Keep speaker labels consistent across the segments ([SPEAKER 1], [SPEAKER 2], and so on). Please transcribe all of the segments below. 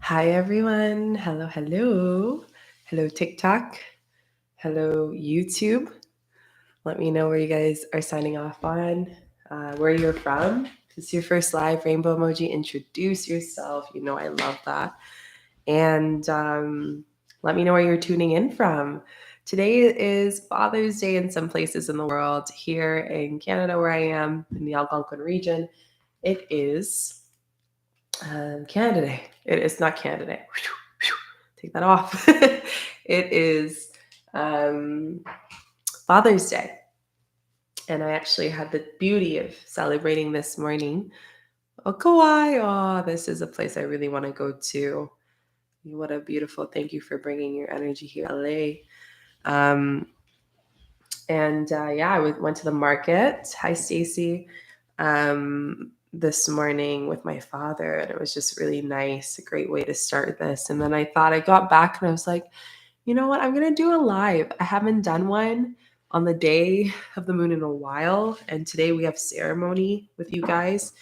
[SPEAKER 1] Hi, everyone. Hello, hello. Hello, TikTok. Hello, YouTube. Let me know where you guys are signing off on, where you're from. If it's your first live, rainbow emoji, introduce yourself. You know I love that. And let me know where you're tuning in from. Today is Father's Day in some places in the world. Here in Canada, where I am, in the Algonquin region, it is Canada Day. It is not Canada Day. Take that off. It is Father's Day. And I actually had the beauty of celebrating this morning. Kauai. Oh, this is a place I really want to go to. What a beautiful, thank you for bringing your energy here, LA. I went to the market. Hi, Stacy. This morning with my father, and it was just really nice. A great way to start this. And then I got back and I was like, you know what? I'm going to do a live. I haven't done one on the day of the moon in a while. And today we have ceremony with you guys.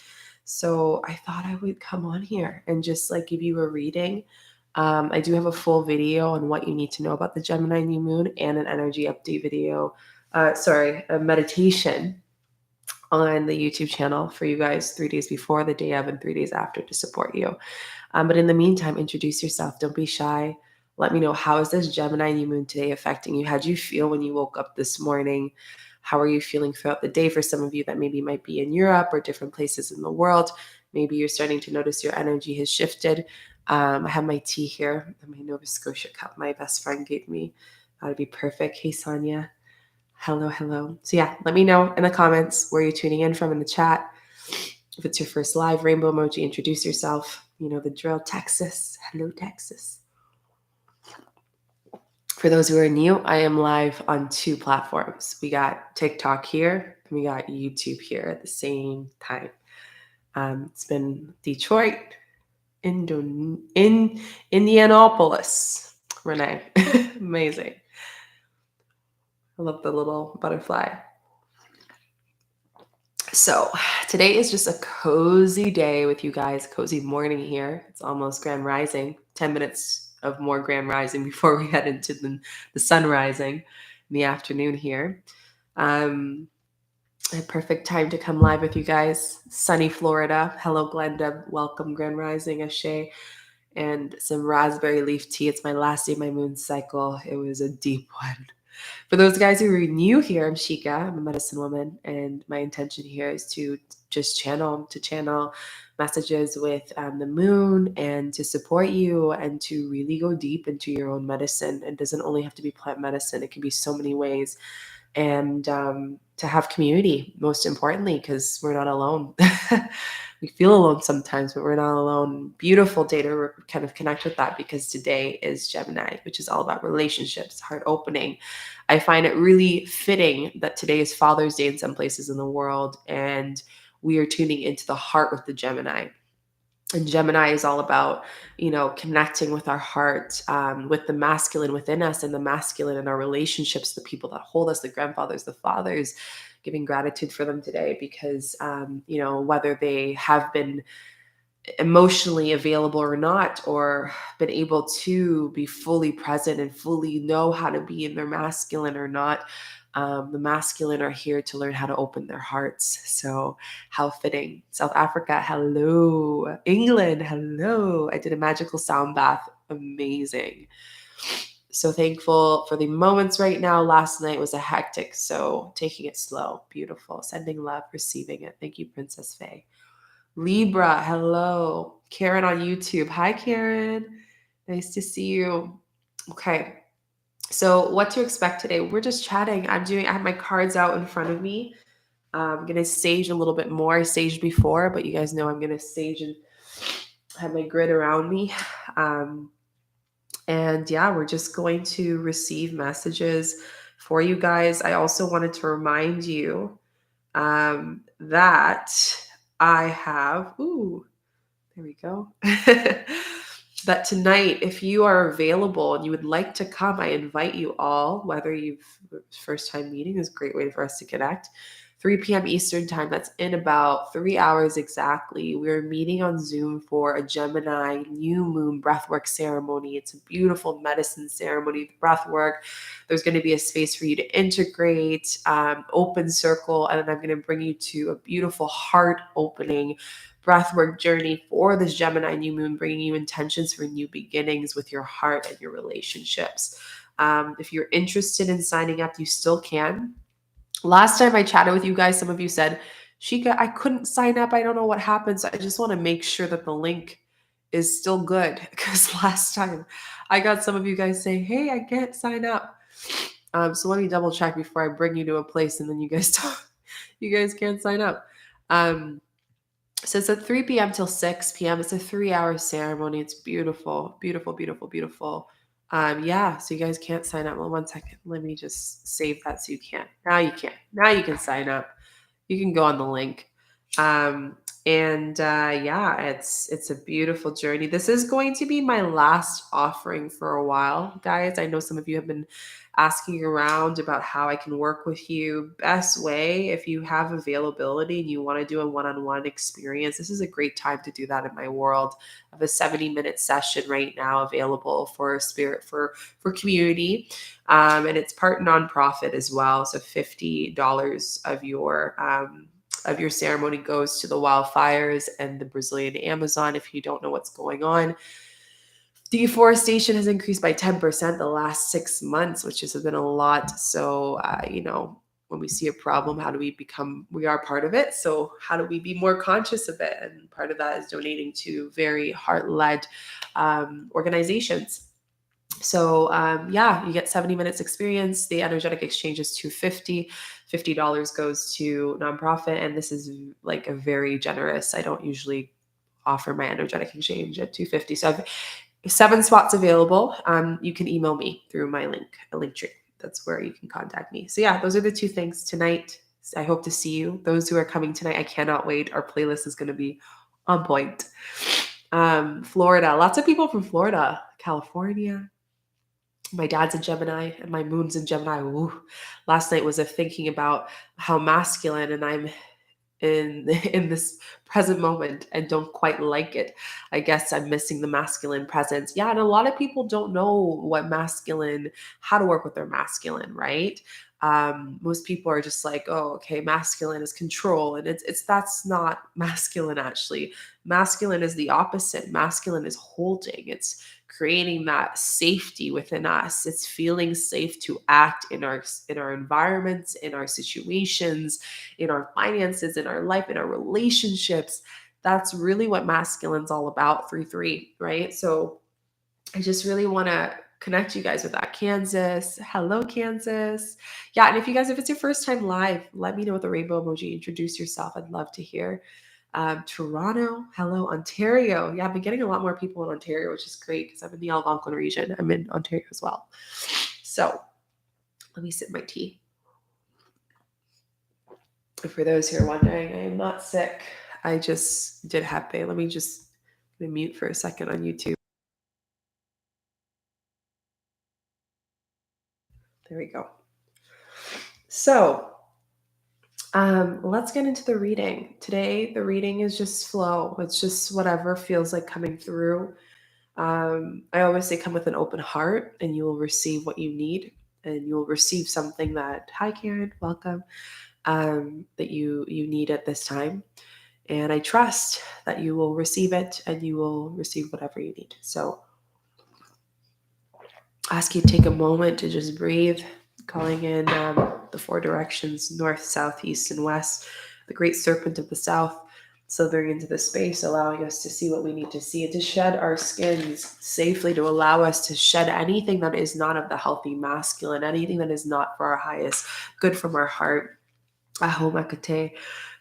[SPEAKER 1] So I thought I would come on here and just give you a reading. I do have a full video on what you need to know about the Gemini new moon and an energy update video. A meditation on the YouTube channel for you guys 3 days before, the day of, and 3 days after to support you. But in the meantime, introduce yourself. Don't be shy. Let me know, how is this Gemini new moon today affecting you? How do you feel when you woke up this morning? How are you feeling throughout the day? For some of you that maybe might be in Europe or different places in the world, maybe you're starting to notice your energy has shifted. I have my tea here, my Nova Scotia cup my best friend gave me. That'd be perfect. Hey, Sonia. Hello, hello. So yeah, let me know in the comments where you're tuning in from in the chat. If it's your first live, rainbow emoji, introduce yourself. You know the drill. Texas. Hello, Texas. For those who are new, I am live on 2 platforms. We got TikTok here, and we got YouTube here at the same time. It's been Detroit, Indianapolis. Renee. Amazing. I love the little butterfly. So today is just a cozy day with you guys, cozy morning here. It's almost grand rising, 10 minutes of more grand rising before we head into the sun rising in the afternoon here. A perfect time to come live with you guys. Sunny Florida. Hello, Glenda. Welcome, grand rising, Ashay. And some raspberry leaf tea. It's my last day of my moon cycle. It was a deep one. For those guys who are new here, I'm Shika. I'm a medicine woman, and my intention here is to just channel messages with the moon and to support you and to really go deep into your own medicine. It doesn't only have to be plant medicine. It can be so many ways. And to have community, most importantly, because we're not alone. We feel alone sometimes, but we're not alone. Beautiful day to kind of connect with that, because today is Gemini, which is all about relationships, heart opening. I find it really fitting that today is Father's Day in some places in the world, and we are tuning into the heart with the Gemini. And Gemini is all about, connecting with our heart, with the masculine within us and the masculine in our relationships, the people that hold us, the grandfathers, the fathers, giving gratitude for them today because, whether they have been emotionally available or not, or been able to be fully present and fully know how to be in their masculine or not, the masculine are here to learn how to open their hearts. So how fitting. South Africa, hello. England, hello. I did a magical sound bath. Amazing. So thankful for the moments right now. Last night was a hectic, so taking it slow. Beautiful. Sending love, receiving it. Thank you, Princess Faye. Libra, hello. Karen on YouTube. Hi, Karen. Nice to see you. Okay. So what to expect today? We're just chatting. I have my cards out in front of me. I'm going to sage a little bit more. I saged before, but you guys know I'm going to sage and have my grid around me. We're just going to receive messages for you guys. I also wanted to remind you that I have, there we go. That tonight, if you are available and you would like to come, I invite you all, whether you've first time meeting is a great way for us to connect, 3 p.m. Eastern time. That's in about 3 hours exactly. We're meeting on Zoom for a Gemini new moon breathwork ceremony. It's a beautiful medicine ceremony, the breathwork. There's going to be a space for you to integrate, open circle, and then I'm going to bring you to a beautiful heart opening breathwork journey for this Gemini new moon, bringing you intentions for new beginnings with your heart and your relationships. If you're interested in signing up, you still can. Last time I chatted with you guys, some of you said, Shika, I couldn't sign up. I don't know what happened. So I just want to make sure that the link is still good, because last time I got some of you guys saying, hey, I can't sign up. So let me double check before I bring you to a place and then you guys you guys can't sign up. So it's at 3 p.m. till 6 p.m. It's a 3-hour ceremony. It's beautiful, beautiful, beautiful, beautiful. Yeah, so you guys can't sign up. Well, 1 second. Let me just save that so you can't. Now you can. Now you can sign up. You can go on the link. Yeah, it's a beautiful journey. This is going to be my last offering for a while, guys. I know some of you have been asking around about how I can work with you. Best way, if you have availability and you want to do a one-on-one experience, this is a great time to do that in my world. I have a 70-minute session right now available for community. And it's part nonprofit as well. So $50 of your ceremony goes to the wildfires and the Brazilian Amazon. If you don't know what's going on, deforestation has increased by 10% the last 6 months, which has been a lot. So, when we see a problem, how do we are part of it. So how do we be more conscious of it? And part of that is donating to very heart-led organizations. So you get 70 minutes experience. The energetic exchange is $250. $50 goes to nonprofit. And this is like a very generous, I don't usually offer my energetic exchange at $250. So I have 7 spots available. You can email me through my link tree. That's where you can contact me. So yeah, those are the 2 things tonight. I hope to see you. Those who are coming tonight, I cannot wait. Our playlist is going to be on point. Florida, lots of people from Florida, California. My dad's a Gemini and my moon's in Gemini. Ooh. Last night was thinking about how masculine, and I'm in this present moment and don't quite like it. I guess I'm missing the masculine presence. Yeah, and a lot of people don't know how to work with their masculine, right? Most people are just like, oh, okay, masculine is control, and that's not masculine. Actually, masculine is the opposite. Masculine is holding. It's creating that safety within us. It's feeling safe to act in our environments, in our situations, in our finances, in our life, in our relationships. That's really what masculine's all about, 3-3, right? So I just really want to connect you guys with that. Kansas, hello, Kansas. Yeah, and if it's your first time live, let me know with the rainbow emoji. Introduce yourself. I'd love to hear. Toronto, hello, Ontario. Yeah, I've been getting a lot more people in Ontario, which is great because I'm in the Algonquin region. I'm in Ontario as well. So let me sip my tea. For those who are wondering, I am not sick. I just did hepe. Let me just mute for a second on YouTube. There we go. So let's get into the reading. Today, the reading is just flow. It's just whatever feels like coming through. I always say come with an open heart and you will receive what you need, and you will receive something that, hi Karen, welcome, that you need at this time. And I trust that you will receive it and you will receive whatever you need. So I ask you to take a moment to just breathe, calling in the 4 directions, north, south, east, and west, the great serpent of the south, slithering into the space, allowing us to see what we need to see and to shed our skins safely, to allow us to shed anything that is not of the healthy masculine, anything that is not for our highest good from our heart. 𝐥𝐢𝐤𝐞,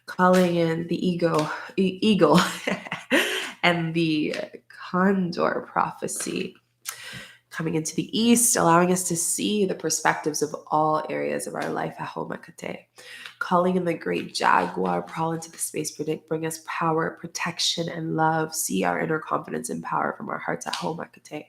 [SPEAKER 1] calling in the eagle and the condor prophecy, coming into the east, allowing us to see the perspectives of all areas of our life. 𝐥𝐢𝐤𝐞, calling in the great jaguar, crawl into the space, bring us power, protection, and love. See our inner confidence and power from our hearts. 𝐥𝐢𝐤𝐞,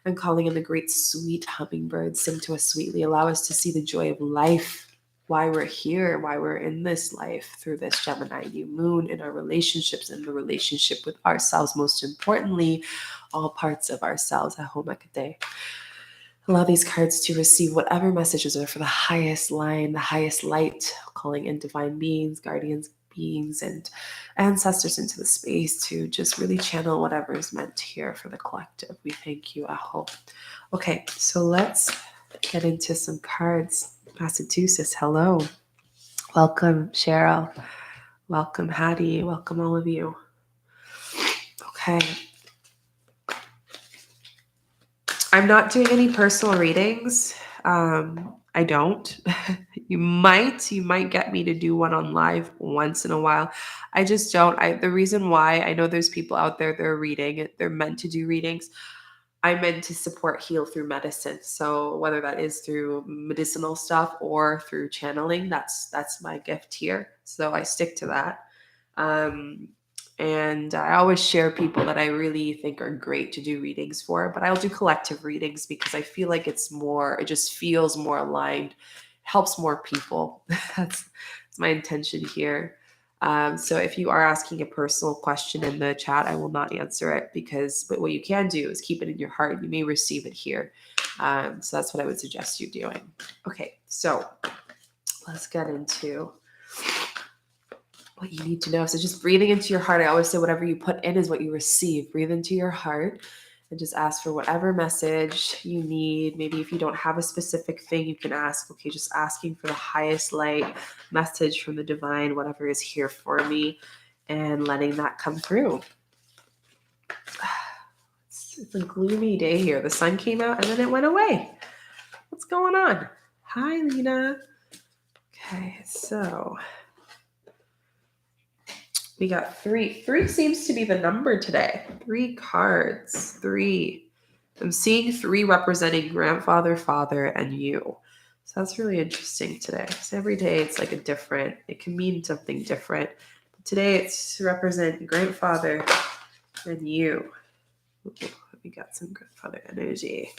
[SPEAKER 1] and calling in the great sweet hummingbird, sing to us sweetly, allow us to see the joy of life why we're here, why we're in this life through this Gemini new moon, in our relationships, in the relationship with ourselves, most importantly, all parts of ourselves. 𝐦𝐤𝐤𝐞. Allow these cards to receive whatever messages are for the highest line, the highest light, calling in divine beings, guardians, beings, and ancestors into the space to just really channel whatever is meant here for the collective. We thank you, Aho. Okay, so let's get into some cards. Massachusetts, hello. Welcome, Cheryl. Welcome, Hattie. Welcome, all of you. Okay. I'm not doing any personal readings. I don't. You might get me to do one on live once in a while. I just don't. The reason why, I know there's people out there that are reading, they're meant to do readings. I'm meant to support heal through medicine. So whether that is through medicinal stuff or through channeling, that's my gift here. So I stick to that. And I always share people that I really think are great to do readings for, but I'll do collective readings because I feel like it just feels more aligned, helps more people. That's my intention here. So if you are asking a personal question in the chat, I will not answer it but what you can do is keep it in your heart. You may receive it here. So that's what I would suggest you doing. Okay, so let's get into what you need to know. So just breathing into your heart. I always say whatever you put in is what you receive. Breathe into your heart and just ask for whatever message you need. Maybe if you don't have a specific thing, you can ask, okay, just asking for the highest light message from the divine, whatever is here for me, and letting that come through. It's a gloomy day here. The sun came out and then it went away. What's going on? Hi, Lena. Okay, so we got 3. 3 seems to be the number today. 3 cards. 3. I'm seeing 3 representing grandfather, father, and you. So that's really interesting today. So every day it's like it can mean something different. But today it's to represent grandfather and you. Ooh, we got some grandfather energy.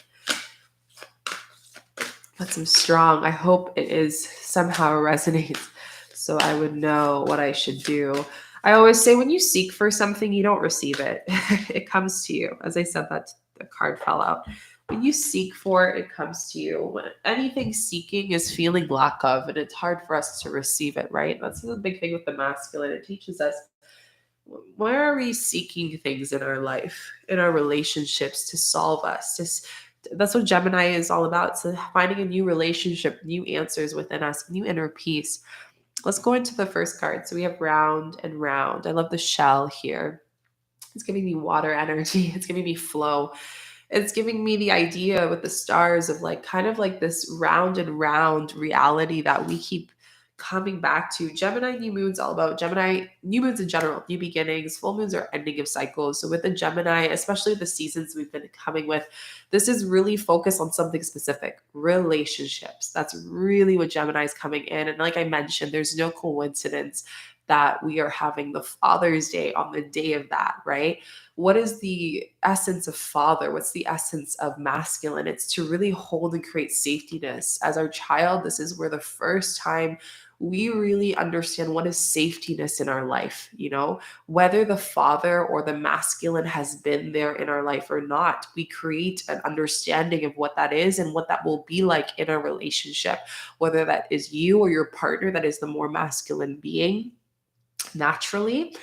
[SPEAKER 1] Got some strong. I hope it is somehow resonates so I would know what I should do. I always say when you seek for something, you don't receive it. It comes to you. As I said, that the card fell out. When you seek for it, it comes to you. When anything seeking is feeling lack of, and it's hard for us to receive it, right? That's the big thing with the masculine. It teaches us, where are we seeking things in our life, in our relationships to solve us? That's what Gemini is all about. So finding a new relationship, new answers within us, new inner peace. Let's go into the first card. So we have round and round. I love the shell here. It's giving me water energy. It's giving me flow. It's giving me the idea with the stars of kind of like this round and round reality that we keep coming back to. Gemini new moon's all about Gemini new moons in general, new beginnings. Full moons are ending of cycles. So with the Gemini, especially the seasons we've been coming with, this is really focused on something specific, relationships. That's really what Gemini is coming in. And like I mentioned, there's no coincidence that we are having the Father's Day on the day of that, right? What is the essence of father? What's the essence of masculine? It's to really hold and create safetyness. As our child, this is where the first time we really understand what is safetyness in our life, whether the father or the masculine has been there in our life or not, we create an understanding of what that is and what that will be like in a relationship, whether that is you or your partner that is the more masculine being naturally.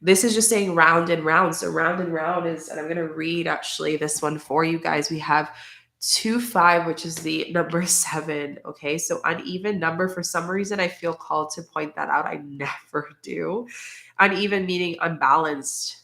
[SPEAKER 1] This is just saying round and round. So round and round is, and I'm going to read actually this one for you guys. We have 2-5, which is the number 7. Okay. So uneven number, for some reason, I feel called to point that out. I never do. Uneven meaning unbalanced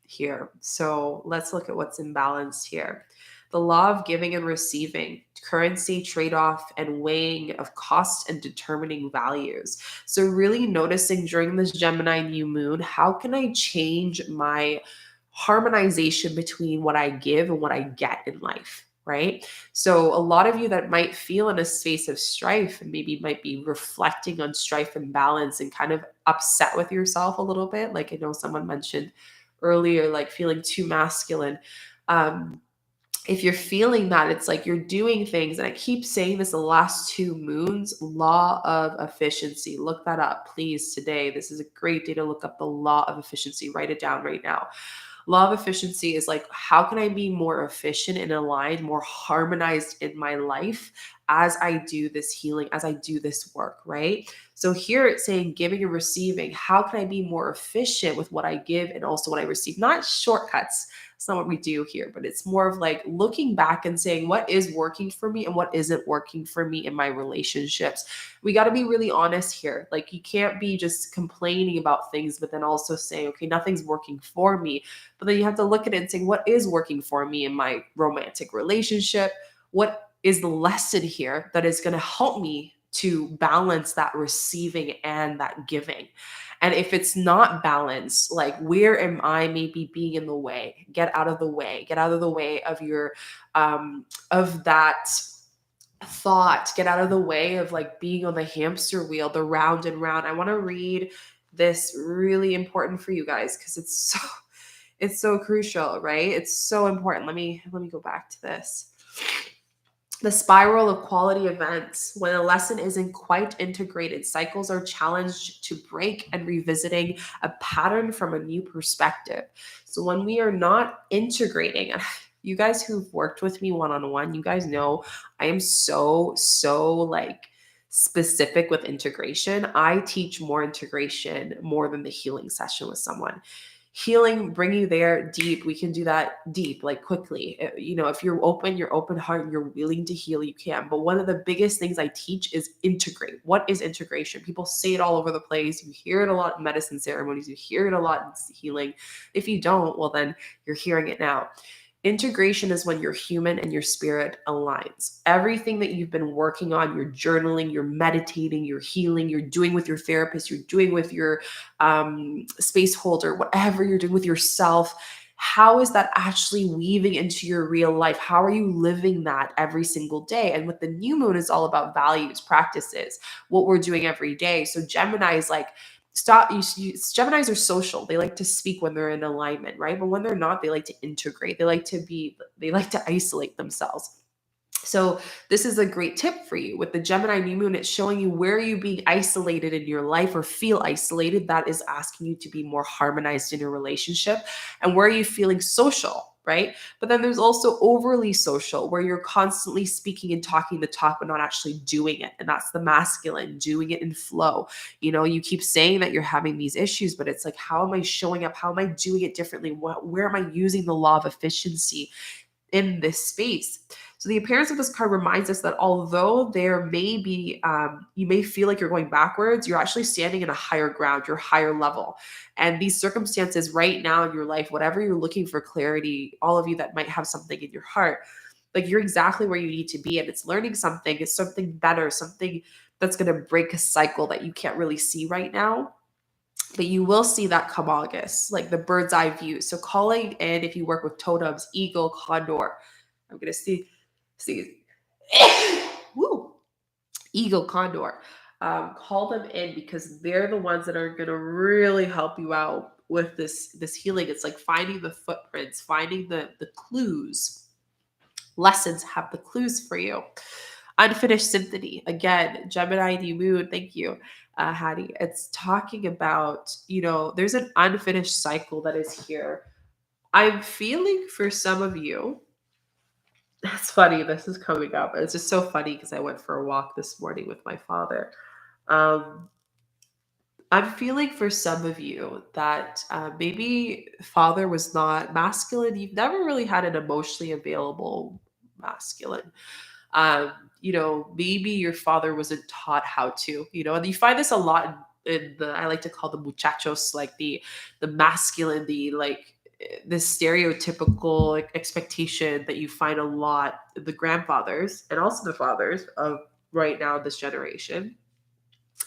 [SPEAKER 1] here. So let's look at what's imbalanced here. The law of giving and receiving, currency trade-off, and weighing of cost and determining values. So really noticing during this Gemini new moon, how can I change my harmonization between what I give and what I get in life, right? So a lot of you that might feel in a space of strife and maybe might be reflecting on strife and balance and kind of upset with yourself a little bit. Like I know someone mentioned earlier, like feeling too masculine. if you're feeling that, it's like you're doing things, and I keep saying this the last 2 moons, law of efficiency. Look that up, please, today. This is a great day to look up the law of efficiency. Write it down right now. Law of efficiency is like, how can I be more efficient and aligned, more harmonized in my life as I do this healing, as I do this work, right? So here it's saying giving and receiving. How can I be more efficient with what I give and also what I receive? Not shortcuts. It's not what we do here, but it's more of like looking back and saying what is working for me and what isn't working for me in my relationships. We got to be really honest here. Like, you can't be just complaining about things, but then also saying, okay, nothing's working for me. But then you have to look at it and say, what is working for me in my romantic relationship? What is the lesson here that is going to help me to balance that receiving and that giving? And if it's not balanced, like, where am I maybe being in the way? Get out of the way. Get out of the way of your of that thought. Get out of the way of like being on the hamster wheel, the round and round. I want to read this, really important for you guys, because it's so crucial, right? It's so important. Let me go back to this. The spiral of quality events. When a lesson isn't quite integrated, cycles are challenged to break and revisiting a pattern from a new perspective. So when we are not integrating, you guys who've worked with me one-on-one, you guys know I am so like specific with integration. I teach more integration more than the healing session with someone. Healing, bring you there deep. We can do that deep, like quickly. If you're open, you're open heart, and you're willing to heal, you can. But one of the biggest things I teach is integrate. What is integration? People say it all over the place. You hear it a lot in medicine ceremonies. You hear it a lot in healing. If you don't, well, then you're hearing it now. Integration is when your human and your spirit aligns. Everything that you've been working on, you're journaling, you're meditating, you're healing, you're doing with your therapist, you're doing with your space holder, whatever you're doing with yourself, how is that actually weaving into your real life? How are you living that every single day? And with the new moon, is all about values, practices, what we're doing every day. So Gemini is like, Geminis are social. They like to speak when they're in alignment, right? But when they're not, they like to integrate. They like to isolate themselves. So this is a great tip for you. With the Gemini new moon, it's showing you where you being isolated in your life or feel isolated. That is asking you to be more harmonized in your relationship. And where are you feeling social, right? But then there's also overly social, where you're constantly speaking and talking the talk, but not actually doing it. And that's the masculine, doing it in flow. You keep saying that you're having these issues, but it's like, how am I showing up? How am I doing it differently? Where am I using the law of efficiency in this space? So the appearance of this card reminds us that although there may be, you may feel like you're going backwards, you're actually standing in a higher ground, your higher level. And these circumstances right now in your life, whatever you're looking for clarity, all of you that might have something in your heart, like, you're exactly where you need to be. And it's learning something, it's something better, something that's going to break a cycle that you can't really see right now. But you will see that come August, like the bird's eye view. So calling in, if you work with totems, eagle, condor, I'm going to see, woo, eagle, condor, call them in, because they're the ones that are going to really help you out with this healing. It's like finding the footprints, finding the clues. Lessons have the clues for you. Unfinished symphony, again, Gemini new moon. Thank you, Hattie. It's talking about, there's an unfinished cycle that is here. I'm feeling for some of you. That's funny. This is coming up. It's just so funny because I went for a walk this morning with my father. Um, I'm feeling for some of you that maybe father was not masculine. You've never really had an emotionally available masculine. Um, Maybe your father wasn't taught how to, and you find this a lot in the, I like to call the muchachos, like the masculine, the like the stereotypical like expectation that you find a lot in the grandfathers and also the fathers of right now, this generation.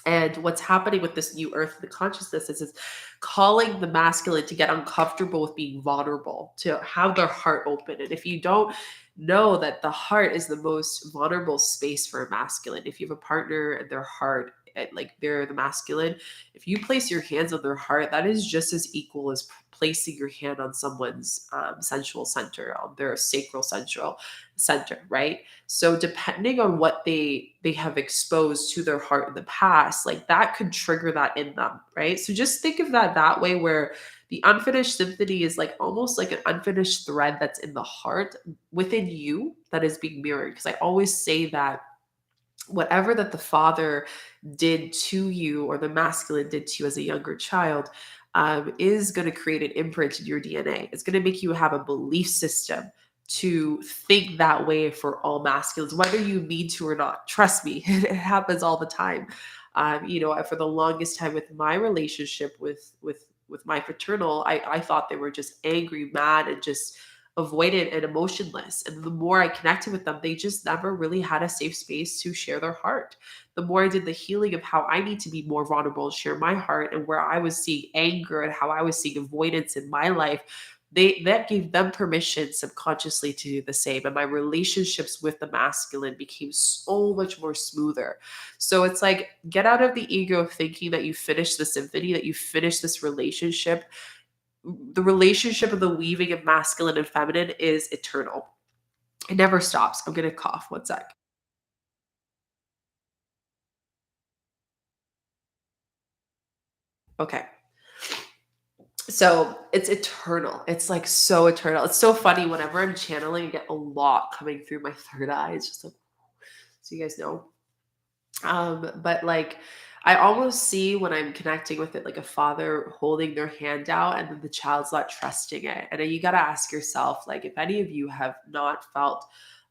[SPEAKER 1] And what's happening with this new earth, the consciousness is calling the masculine to get uncomfortable with being vulnerable, to have their heart open. And if you don't know that the heart is the most vulnerable space for a masculine, if you have a partner and their heart like they're the masculine, if you place your hands on their heart, that is just as equal as placing your hand on someone's sensual center, on their sacral central center, right? So depending on what they have exposed to their heart in the past, like that could trigger that in them, right? So just think of that way, where the unfinished symphony is like almost like an unfinished thread that's in the heart within you that is being mirrored. Because I always say that whatever that the father did to you, or the masculine did to you as a younger child, is going to create an imprint in your DNA. It's going to make you have a belief system to think that way for all masculines, whether you mean to or not. Trust me, it happens all the time. For the longest time with my relationship with my fraternal, I thought they were just angry, mad, and just avoidant and emotionless. And the more I connected with them, they just never really had a safe space to share their heart. The more I did the healing of how I need to be more vulnerable and share my heart, and where I was seeing anger and how I was seeing avoidance in my life, that gave them permission subconsciously to do the same. And my relationships with the masculine became so much more smoother. So it's like, get out of the ego of thinking that you finished the symphony, that you finished this relationship. The relationship of the weaving of masculine and feminine is eternal. It never stops. I'm gonna cough. One sec. Okay. So it's eternal. It's like so eternal. It's so funny. Whenever I'm channeling, I get a lot coming through my third eye. It's just like, so you guys know. But like, I almost see when I'm connecting with it like a father holding their hand out, and then the child's not trusting it. And then you got to ask yourself, like, if any of you have not felt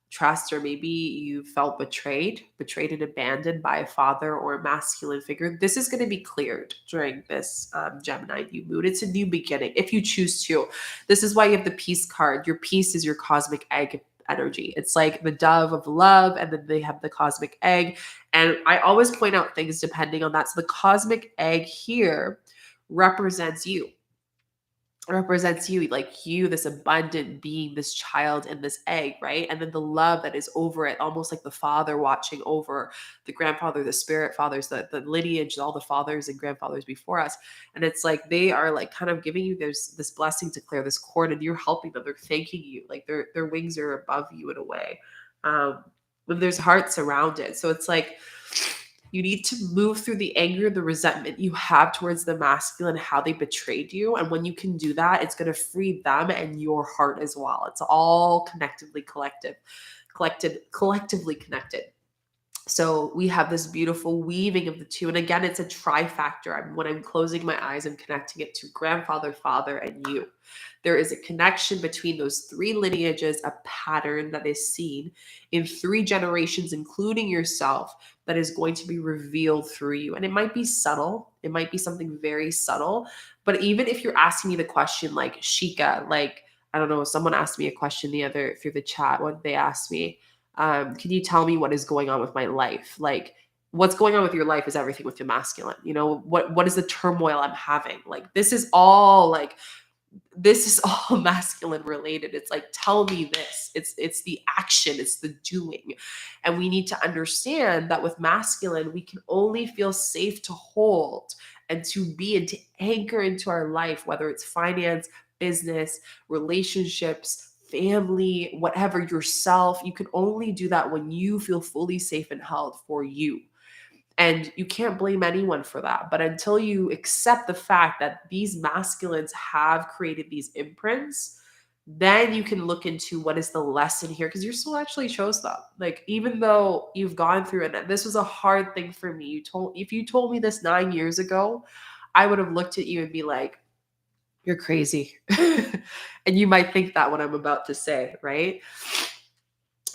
[SPEAKER 1] trust, or maybe you felt betrayed and abandoned by a father or a masculine figure, this is going to be cleared during this Gemini new moon. It's a new beginning if you choose to. This is why you have the peace card. Your peace is your cosmic egg energy. It's like the dove of love, and then they have the cosmic egg. And I always point out things depending on that. So the cosmic egg here represents you. Represents you, like you, this abundant being, this child in this egg, right? And then the love that is over it, almost like the father watching over the grandfather, the spirit fathers, the lineage, all the fathers and grandfathers before us. And it's like they are like kind of giving you this blessing to clear this cord, and you're helping them. They're thanking you, like their wings are above you in a way. When there's hearts around it. So it's like you need to move through the anger, the resentment you have towards the masculine, how they betrayed you. And when you can do that, it's going to free them and your heart as well. It's all collectively connected. So we have this beautiful weaving of the two. And again, it's a trifactor. When I'm closing my eyes, I'm connecting it to grandfather, father, and you. There is a connection between those three lineages, a pattern that is seen in three generations, including yourself, that is going to be revealed through you. And it might be subtle. It might be something very subtle. But even if you're asking me the question like Shika, like, I don't know, someone asked me a question the other through the chat. What they asked me, can you tell me what is going on with my life? Like, what's going on with your life is everything with the masculine. What is the turmoil I'm having? Like, this is all masculine related. It's like, tell me this. It's the action, it's the doing. And we need to understand that with masculine, we can only feel safe to hold and to be and to anchor into our life, whether it's finance, business, relationships, family, whatever, yourself. You can only do that when you feel fully safe and held for you. And you can't blame anyone for that. But until you accept the fact that these masculines have created these imprints, then you can look into what is the lesson here, because your soul actually chose them. Like, even though you've gone through it, and this was a hard thing for me. If you told me this 9 years ago, I would have looked at you and be like, you're crazy. And you might think that what I'm about to say, right?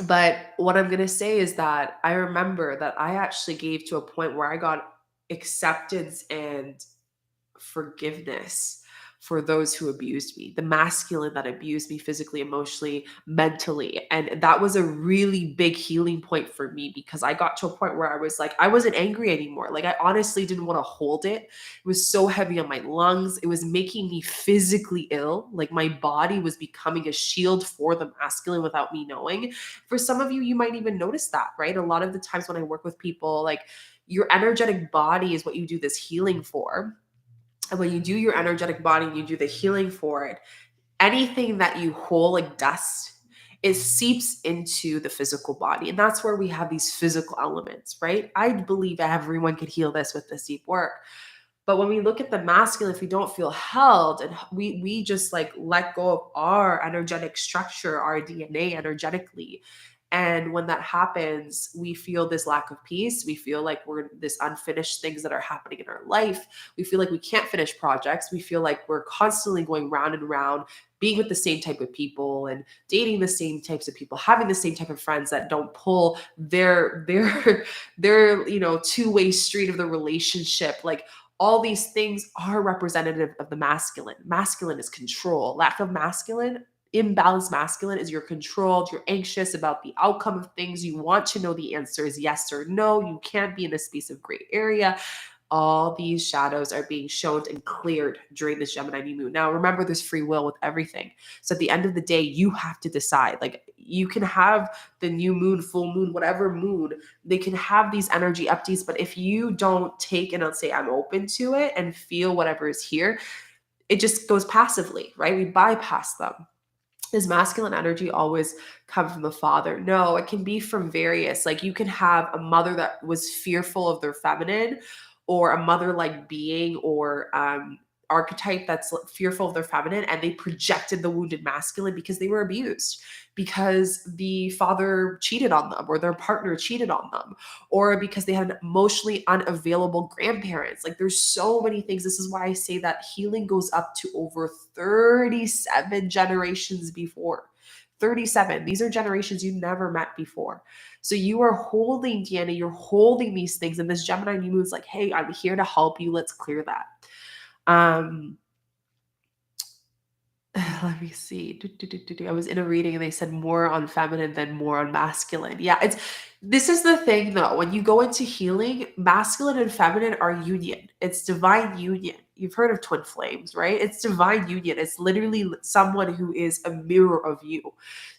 [SPEAKER 1] But what I'm going to say is that I remember that I actually gave to a point where I got acceptance and forgiveness for those who abused me, the masculine that abused me physically, emotionally, mentally. And that was a really big healing point for me, because I got to a point where I was like, I wasn't angry anymore. Like, I honestly didn't want to hold it. It was so heavy on my lungs. It was making me physically ill. Like, my body was becoming a shield for the masculine without me knowing. For some of you, you might even notice that, right? A lot of the times when I work with people, like, Your energetic body is what you do this healing for. And when you do your energetic body and you do the healing for it, anything that you hold like dust, it seeps into the physical body. And that's where we have these physical elements, right? I believe everyone could heal this with this deep work. But when we look at the masculine, if we don't feel held and we just like let go of our energetic structure, our DNA energetically. And when that happens, we feel this lack of peace. We feel like we're this unfinished things that are happening in our life. We feel like we can't finish projects. We feel like we're constantly going round and round, being with the same type of people and dating the same types of people, having the same type of friends that don't pull their two-way street of the relationship. Like all these things are representative of the masculine. Masculine is control. Lack of masculine, imbalanced masculine is you're controlled, you're anxious about the outcome of things. You want to know the answer is yes or no. You can't be in a space of gray area. All these shadows are being shown and cleared during this Gemini new moon. Now, remember, there's free will with everything. So at the end of the day, you have to decide. Like you can have the new moon, full moon, whatever moon, they can have these energy updates. But if you don't take and say, I'm open to it and feel whatever is here, it just goes passively, right? We bypass them. Is masculine energy always come from the father? No, it can be from various. Like you can have a mother that was fearful of their feminine, or a mother-like being or archetype that's fearful of their feminine, and they projected the wounded masculine because they were abused, because the father cheated on them or their partner cheated on them, or because they had an emotionally unavailable grandparents. Like there's so many things. This is why I say that healing goes up to over 37 generations before. 37. These are generations you never met before. So you are holding, Deanna, you're holding these things. And this Gemini new moon is like, hey, I'm here to help you. Let's clear that. Let me see. I was in a reading and they said more on feminine than more on masculine. Yeah, this is the thing though. When you go into healing, masculine and feminine are union. It's divine union. You've heard of twin flames, right? It's divine union. It's literally someone who is a mirror of you.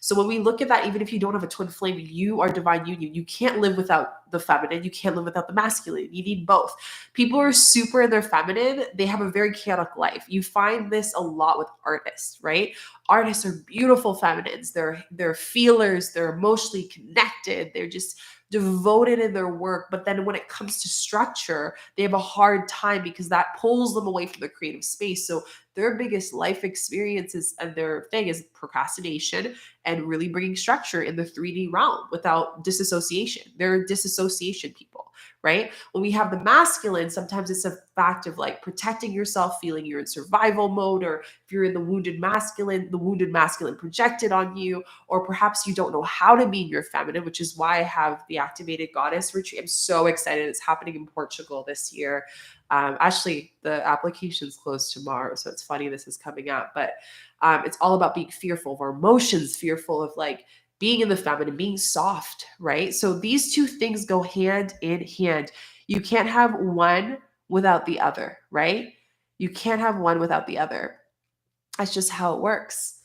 [SPEAKER 1] So when we look at that, even if you don't have a twin flame, you are divine union. You can't live without the feminine. You can't live without the masculine. You need both. People who are super in their feminine, they have a very chaotic life. You find this a lot with artists, right? Artists are beautiful feminines. They're feelers. They're emotionally connected. They're just devoted in their work. But then when it comes to structure, they have a hard time because that pulls them away from the creative space. So their biggest life experiences and their thing is procrastination and really bringing structure in the 3D realm without disassociation. They're disassociation people, right? When we have the masculine, sometimes it's a fact of like protecting yourself, feeling you're in survival mode, or if you're in the wounded masculine projected on you, or perhaps you don't know how to be in your feminine, which is why I have the Activated Goddess retreat. I'm so excited. It's happening in Portugal this year. Actually, the application's closed tomorrow, so it's funny this is coming out, but it's all about being fearful of our emotions, fearful of like being in the feminine, being soft, right? So these two things go hand in hand. You can't have one without the other, right? You can't have one without the other. That's just how it works.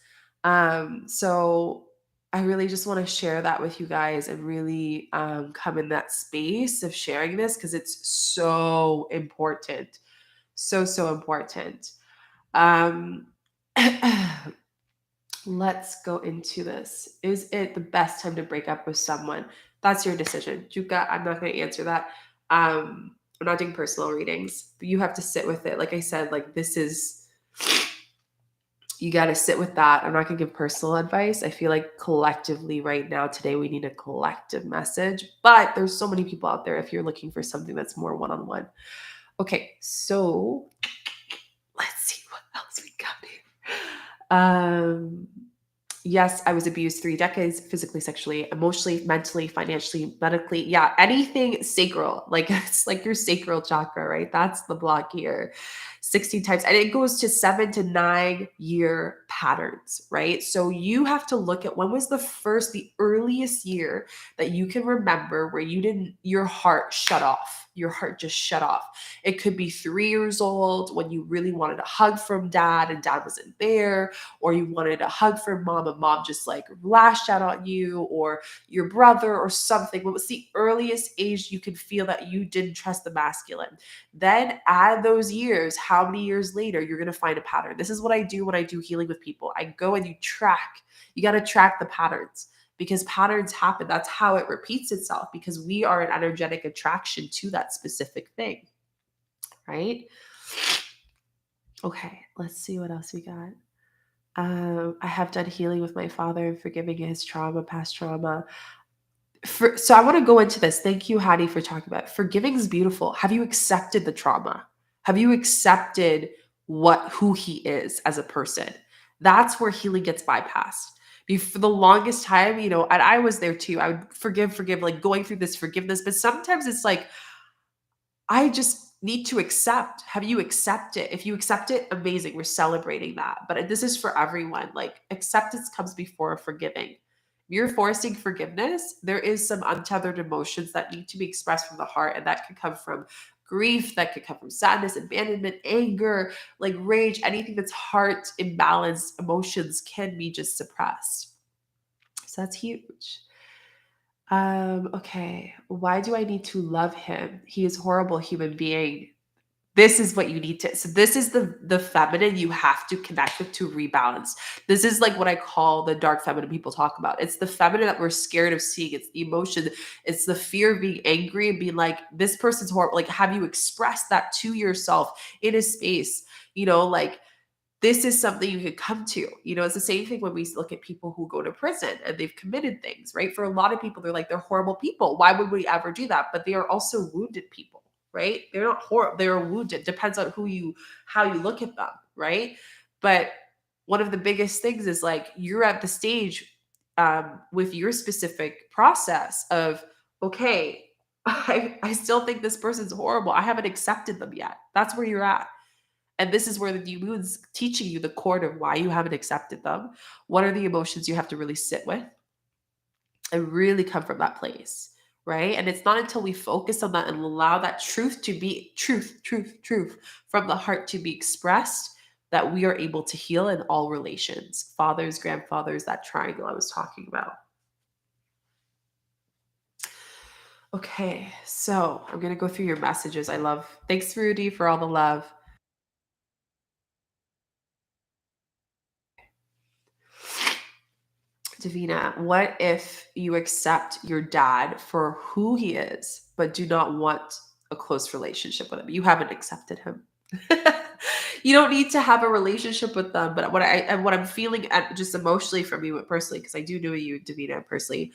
[SPEAKER 1] So I really just want to share that with you guys and really come in that space of sharing this because it's so important. So important. Um, Let's go into this. Is it the best time to break up with someone? That's your decision. Chica, I'm not going to answer that. I'm not doing personal readings, but you have to sit with it. Like I said, like this is, you got to sit with that. I'm not going to give personal advice. I feel like collectively right now, today, we need a collective message, but there's so many people out there if you're looking for something that's more one-on-one. Okay, so let's see what else we got here. Yes, I was abused 3 decades, physically, sexually, emotionally, mentally, financially, medically. Yeah, anything sacral, like it's like your sacral chakra, right? That's the block here. 16 times, and it goes to 7 to 9 year patterns, right? So you have to look at when was the earliest year that you can remember where your heart shut off. Your heart just shut off. It could be 3 years old when you really wanted a hug from dad and dad wasn't there, or you wanted a hug from mom and mom just like lashed out on you, or your brother or something. What was the earliest age you could feel that you didn't trust the masculine? Then add those years. How many years later you're going to find a pattern? This is what I do when I do healing with people. I go and you got to track the patterns, because patterns happen. That's how it repeats itself, because we are an energetic attraction to that specific thing, right? Okay, let's see what else we got. I have done healing with my father and forgiving his trauma, past trauma. So I want to go into this. Thank you, Hattie, for talking about it. Forgiving is beautiful. Have you accepted the trauma? Have you accepted who he is as a person? That's where healing gets bypassed. For the longest time, and I was there too. I would forgive, like going through this forgiveness, but sometimes it's like, I just need to accept. Have you accepted it? If you accept it, amazing. We're celebrating that. But this is for everyone. Like, acceptance comes before forgiving. If you're forcing forgiveness, there is some untethered emotions that need to be expressed from the heart. And that could come from grief, that could come from sadness, abandonment, anger, like rage, anything that's heart imbalanced emotions can be just suppressed. So that's huge. Okay. Why do I need to love him? He is a horrible human being. This is what you need to. So this is the feminine you have to connect with to rebalance. This is like what I call the dark feminine people talk about. It's the feminine that we're scared of seeing. It's the emotion. It's the fear of being angry and being like, this person's horrible. Like, have you expressed that to yourself in a space? Like, this is something you could come to. It's the same thing when we look at people who go to prison and they've committed things, right? For a lot of people, they're horrible people. Why would we ever do that? But they are also wounded people, right? They're not horrible. They're wounded. Depends on how you look at them, right? But one of the biggest things is like, you're at the stage with your specific process of, okay, I still think this person's horrible. I haven't accepted them yet. That's where you're at. And this is where the new moon's teaching you the core of why you haven't accepted them. What are the emotions you have to really sit with and really come from that place, right? And it's not until we focus on that and allow that truth to be truth from the heart to be expressed that we are able to heal in all relations. Fathers, grandfathers, that triangle I was talking about. Okay, so I'm going to go through your messages. Thanks, Rudy, for all the love. Davina, what if you accept your dad for who he is, but do not want a close relationship with him? You haven't accepted him. You don't need to have a relationship with them. But what I'm feeling just emotionally from you personally, because I do know you, Davina, personally,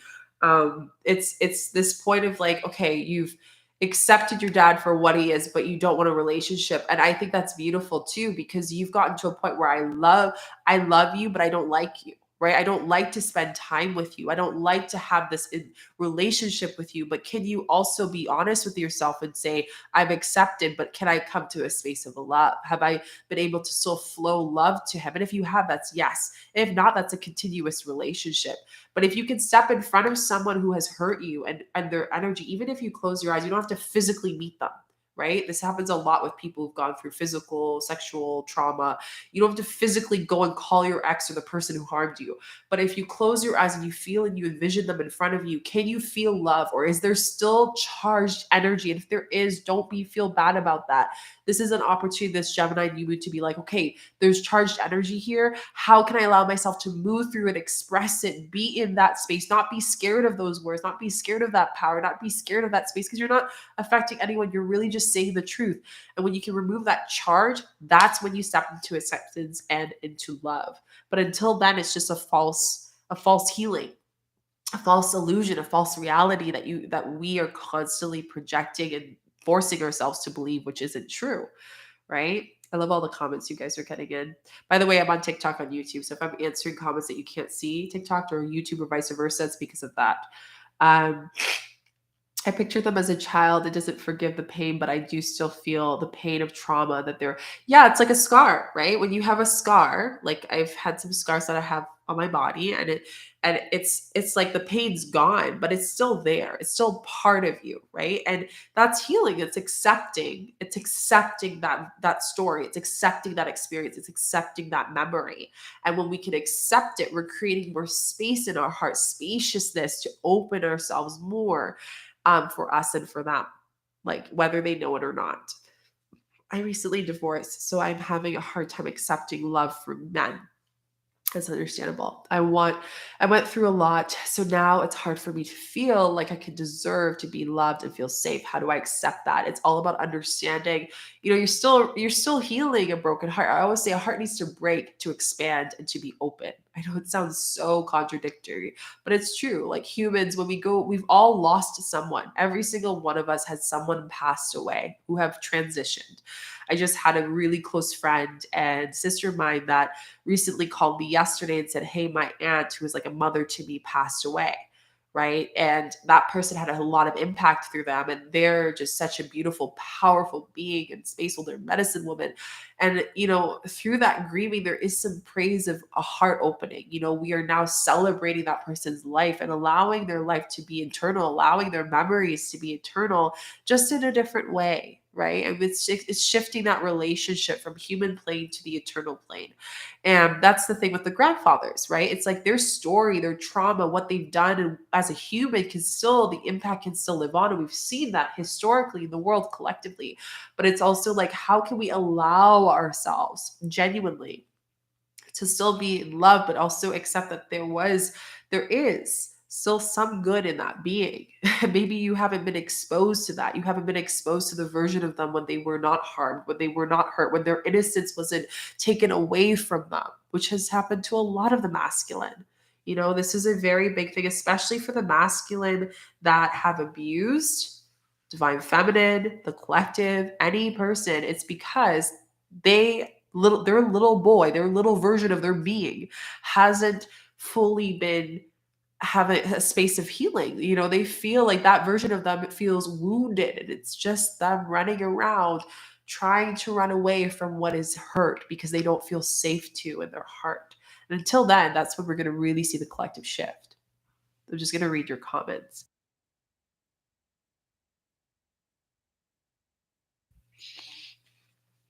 [SPEAKER 1] it's this point of like, okay, you've accepted your dad for what he is, but you don't want a relationship. And I think that's beautiful too, because you've gotten to a point where I love you, but I don't like you. Right? I don't like to spend time with you. I don't like to have this relationship with you. But can you also be honest with yourself and say, I've accepted, but can I come to a space of love? Have I been able to still flow love to him? And if you have, that's yes. If not, that's a continuous relationship. But if you can step in front of someone who has hurt you and their energy, even if you close your eyes, you don't have to physically meet them. Right? This happens a lot with people who've gone through physical, sexual trauma. You don't have to physically go and call your ex or the person who harmed you. But if you close your eyes and you feel and you envision them in front of you, can you feel love? Or is there still charged energy? And if there is, don't feel bad about that. This is an opportunity, this Gemini new moon, to be like, okay, there's charged energy here. How can I allow myself to move through it, express it, be in that space, not be scared of those words, not be scared of that power, not be scared of that space, because you're not affecting anyone. You're really just saying the truth. And when you can remove that charge, that's when you step into acceptance and into love. But until then, it's just a false healing, a false illusion, a false reality that we are constantly projecting and forcing ourselves to believe, which isn't true, right? I love all the comments you guys are getting in. By the way, I'm on TikTok, on YouTube. So if I'm answering comments that you can't see TikTok or YouTube or vice versa, it's because of that. I picture them as a child that doesn't forgive the pain, but I do still feel the pain of trauma that they're yeah, it's like a scar, right? When you have a scar, like I've had some scars that I have on my body and it's like the pain's gone, but it's still there. It's still part of you, right? And that's healing. It's accepting. It's accepting that story. It's accepting that experience. It's accepting that memory. And when we can accept it, we're creating more space in our heart, spaciousness to open ourselves more for us and for them, like whether they know it or not. I recently divorced, so I'm having a hard time accepting love from men. That's understandable. I went through a lot. So now it's hard for me to feel like I can deserve to be loved and feel safe. How do I accept that? It's all about understanding, you're still healing a broken heart. I always say a heart needs to break to expand and to be open. I know it sounds so contradictory, but it's true. Like humans, when we go, we've all lost someone. Every single one of us has someone passed away who have transitioned. I just had a really close friend and sister of mine that recently called me yesterday and said, "Hey, my aunt, who was like a mother to me, passed away." Right. And that person had a lot of impact through them. And they're just such a beautiful, powerful being and space holder, medicine woman. And, through that grieving, there is some praise of a heart opening. We are now celebrating that person's life and allowing their life to be eternal, allowing their memories to be eternal, just in a different way. Right. And it's shifting that relationship from human plane to the eternal plane. And that's the thing with the grandfathers, right? It's like their story, their trauma, what they've done and as a human the impact can still live on. And we've seen that historically in the world collectively. But it's also like, how can we allow ourselves genuinely to still be in love, but also accept that there is still some good in that being. Maybe you haven't been exposed to that. You haven't been exposed to the version of them when they were not harmed, when they were not hurt, when their innocence wasn't taken away from them, which has happened to a lot of the masculine. This is a very big thing, especially for the masculine that have abused divine feminine, the collective, any person. It's because their little boy, their little version of their being hasn't fully been having a space of healing. They feel like that version of them feels wounded and it's just them running around trying to run away from what is hurt because they don't feel safe to in their heart. And until then, that's when we're going to really see the collective shift. I'm just going to read your comments.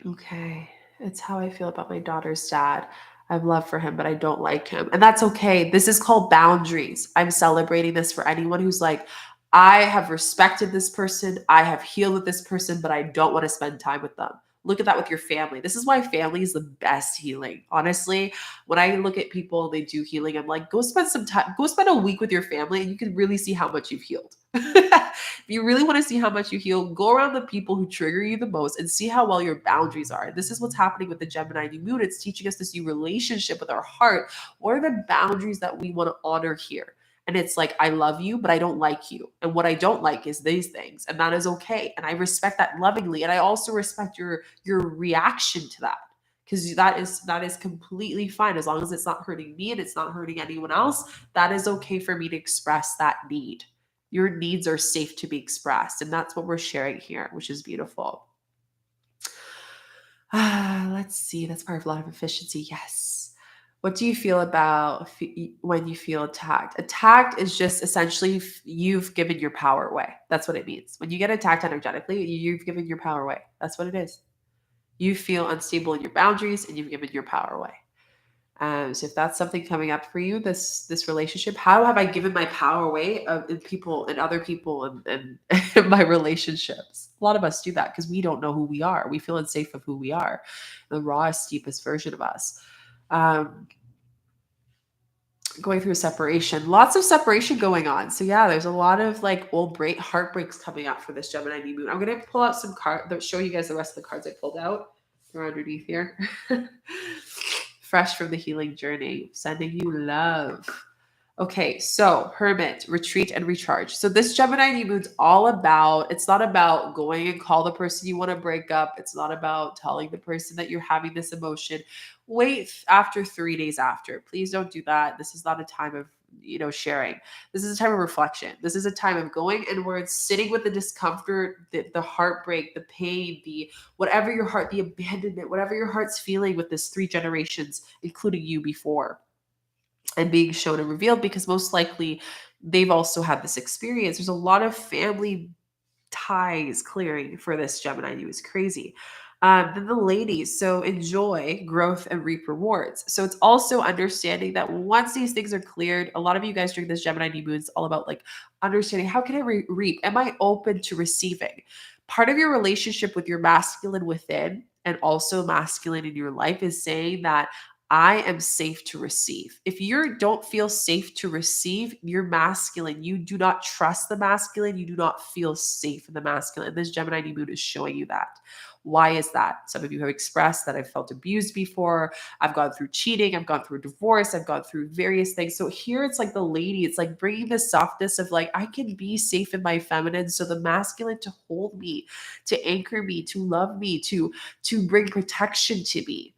[SPEAKER 1] Okay. It's how I feel about my daughter's dad. I have love for him, but I don't like him. And that's okay. This is called boundaries. I'm celebrating this for anyone who's like, I have respected this person. I have healed with this person, but I don't want to spend time with them. Look at that with your family. This is why family is the best healing. Honestly, when I look at people, they do healing. I'm like, go spend some time, go spend a week with your family, and you can really see how much you've healed. If you really want to see how much you heal, go around the people who trigger you the most and see how well your boundaries are. This is what's happening with the Gemini new moon. It's teaching us this new relationship with our heart. What are the boundaries that we want to honor here? And it's like, I love you, but I don't like you. And what I don't like is these things. And that is okay. And I respect that lovingly. And I also respect your reaction to that. Because that is completely fine as long as it's not hurting me and it's not hurting anyone else. That is okay for me to express that need. Your needs are safe to be expressed. And that's what we're sharing here, which is beautiful. Let's see. That's part of a lot of efficiency. Yes. What do you feel about when you feel attacked? Attacked is just essentially you've given your power away. That's what it means. When you get attacked energetically, you've given your power away. That's what it is. You feel unstable in your boundaries and you've given your power away. So if that's something coming up for you, this relationship, how have I given my power away in people and other people and in my relationships? A lot of us do that because we don't know who we are. We feel unsafe of who we are, the rawest, deepest version of us. Um, Going through a separation, lots of separation going on. So yeah, there's a lot of like old heartbreaks coming up for this Gemini new moon. I'm gonna pull out some cards that show you guys the rest of the cards I pulled out. They're underneath here. Fresh from the healing journey, sending you love. Okay, so Hermit, retreat and recharge. So this Gemini new moon's all about, it's not about going and call the person you want to break up. It's not about telling the person that you're having this emotion. Wait after 3 days after. Please don't do that. This is not a time of sharing. This is a time of reflection. This is a time of going inwards, sitting with the discomfort, the heartbreak, the pain, the whatever your heart, the abandonment, whatever your heart's feeling with this three generations, including you before, and being shown and revealed, because most likely they've also had this experience. There's a lot of family ties clearing for this Gemini. It was crazy. Then the ladies, so enjoy growth and reap rewards. So it's also understanding that once these things are cleared, a lot of you guys during this Gemini new moon, it's all about like understanding, how can I reap? Am I open to receiving? Part of your relationship with your masculine within and also masculine in your life is saying that I am safe to receive. If you don't feel safe to receive, you're masculine. You do not trust the masculine. You do not feel safe in the masculine. This Gemini new moon is showing you that. Why is that? Some of you have expressed that I've felt abused before. I've gone through cheating. I've gone through divorce. I've gone through various things. So here it's like the lady, it's like bringing the softness of like, I can be safe in my feminine. So the masculine to hold me, to anchor me, to love me, to bring protection to me.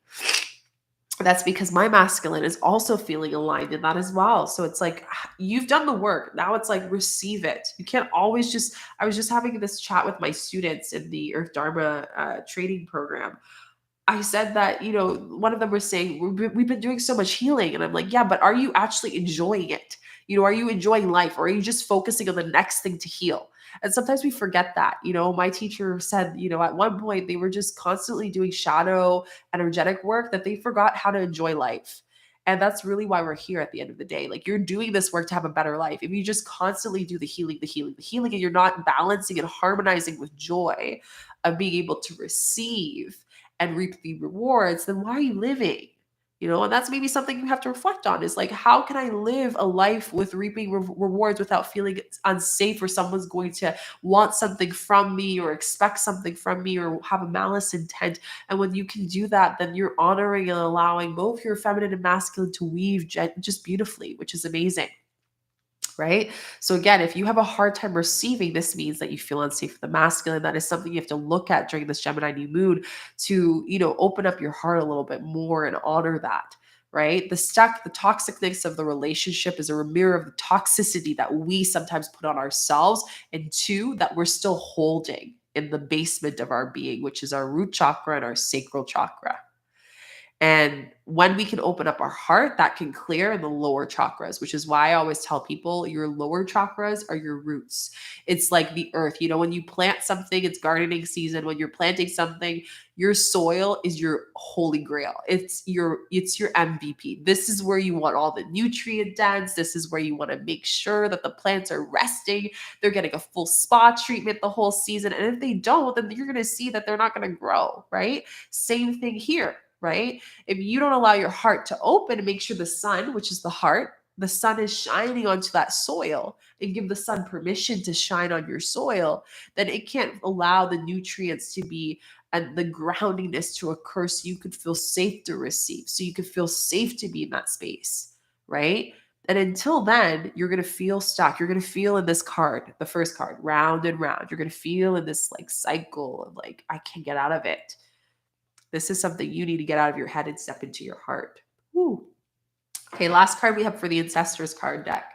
[SPEAKER 1] That's because my masculine is also feeling aligned in that as well. So it's like, you've done the work. Now it's like, receive it. You can't always just, I was just having this chat with my students in the Earth Dharma training program. I said that, one of them was saying, we've been doing so much healing. And I'm like, yeah, but are you actually enjoying it? Are you enjoying life, or are you just focusing on the next thing to heal? And sometimes we forget that. My teacher said, at one point they were just constantly doing shadow energetic work that they forgot how to enjoy life. And that's really why we're here at the end of the day. Like, you're doing this work to have a better life. If you just constantly do the healing, and you're not balancing and harmonizing with joy of being able to receive and reap the rewards, then why are you living? And that's maybe something you have to reflect on, is like, how can I live a life with reaping rewards without feeling unsafe, or someone's going to want something from me or expect something from me or have a malice intent? And when you can do that, then you're honoring and allowing both your feminine and masculine to weave just beautifully, which is amazing. Right? So again, if you have a hard time receiving, this means that you feel unsafe with the masculine. That is something you have to look at during this Gemini new moon to, open up your heart a little bit more and honor that. Right? The toxicness of the relationship is a mirror of the toxicity that we sometimes put on ourselves, and two, that we're still holding in the basement of our being, which is our root chakra and our sacral chakra. And when we can open up our heart, that can clear in the lower chakras, which is why I always tell people your lower chakras are your roots. It's like the earth. When you plant something, it's gardening season. When you're planting something, your soil is your holy grail. It's your MVP. This is where you want all the nutrient dense. This is where you want to make sure that the plants are resting. They're getting a full spa treatment the whole season. And if they don't, then you're going to see that they're not going to grow, right? Same thing here. Right? If you don't allow your heart to open and make sure the sun, which is the heart, the sun is shining onto that soil, and give the sun permission to shine on your soil, then it can't allow the nutrients to be and the groundiness to occur, so you could feel safe to receive, so you could feel safe to be in that space, right? And until then, you're going to feel stuck. You're going to feel in this card, the first card, round and round. You're going to feel in this like cycle of like, I can't get out of it. This is something you need to get out of your head and step into your heart. Woo. Okay, last card we have for the Ancestors card deck.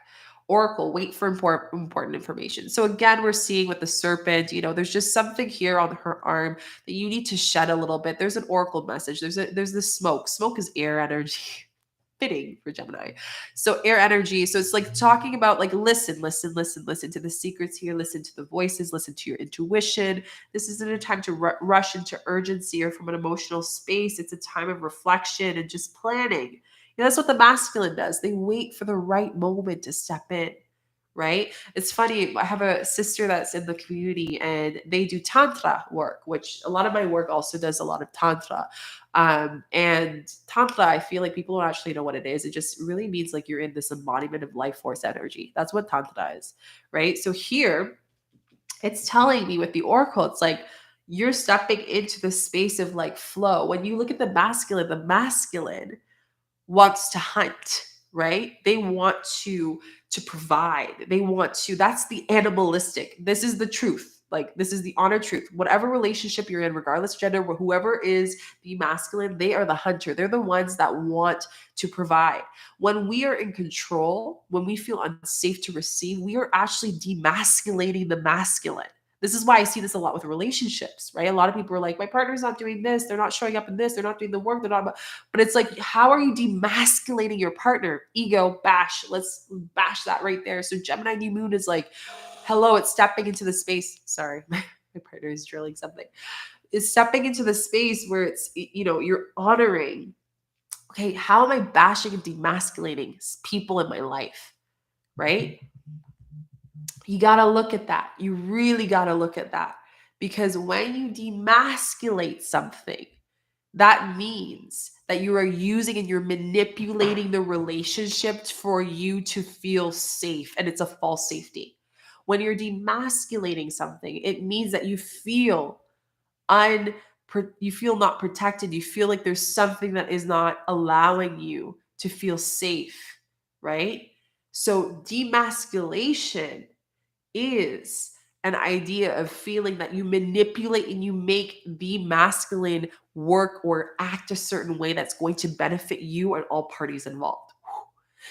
[SPEAKER 1] Oracle, wait for important information. So again, we're seeing with the serpent, there's just something here on her arm that you need to shed a little bit. There's an oracle message. There's this smoke. Smoke is air energy. Fitting for Gemini. So air energy. So it's like talking about like, listen to the secrets here. Listen to the voices. Listen to your intuition. This isn't a time to rush into urgency or from an emotional space. It's a time of reflection and just planning. That's what the masculine does. They wait for the right moment to step in. Right? It's funny. I have a sister that's in the community, and they do tantra work, which a lot of my work also does a lot of tantra. And tantra, I feel like people don't actually know what it is. It just really means like you're in this embodiment of life force energy. That's what tantra is, right? So here, it's telling me with the oracle, it's like you're stepping into the space of like flow. When you look at the masculine wants to hunt, right? They want to provide. They want to, that's the animalistic. This is the truth. Like, this is the honest truth. Whatever relationship you're in, regardless of gender, whoever is the masculine, they are the hunter. They're the ones that want to provide. When we are in control, when we feel unsafe to receive, we are actually demasculating the masculine. This is why I see this a lot with relationships, right? A lot of people are like, my partner's not doing this, they're not showing up in this, they're not doing the work, they're not. But it's like, how are you demasculating your partner? Ego, bash. Let's bash that right there. So Gemini new moon is like, hello, it's stepping into the space. Sorry, my partner is drilling something. It's stepping into the space where it's, you're honoring, okay, how am I bashing and demasculating people in my life, right? You got to look at that. You really got to look at that. Because when you demasculate something, that means that you are using and you're manipulating the relationship for you to feel safe. And it's a false safety. When you're demasculating something, it means that you feel you feel not protected. You feel like there's something that is not allowing you to feel safe, right? So demasculation is an idea of feeling that you manipulate and you make the masculine work or act a certain way that's going to benefit you and all parties involved.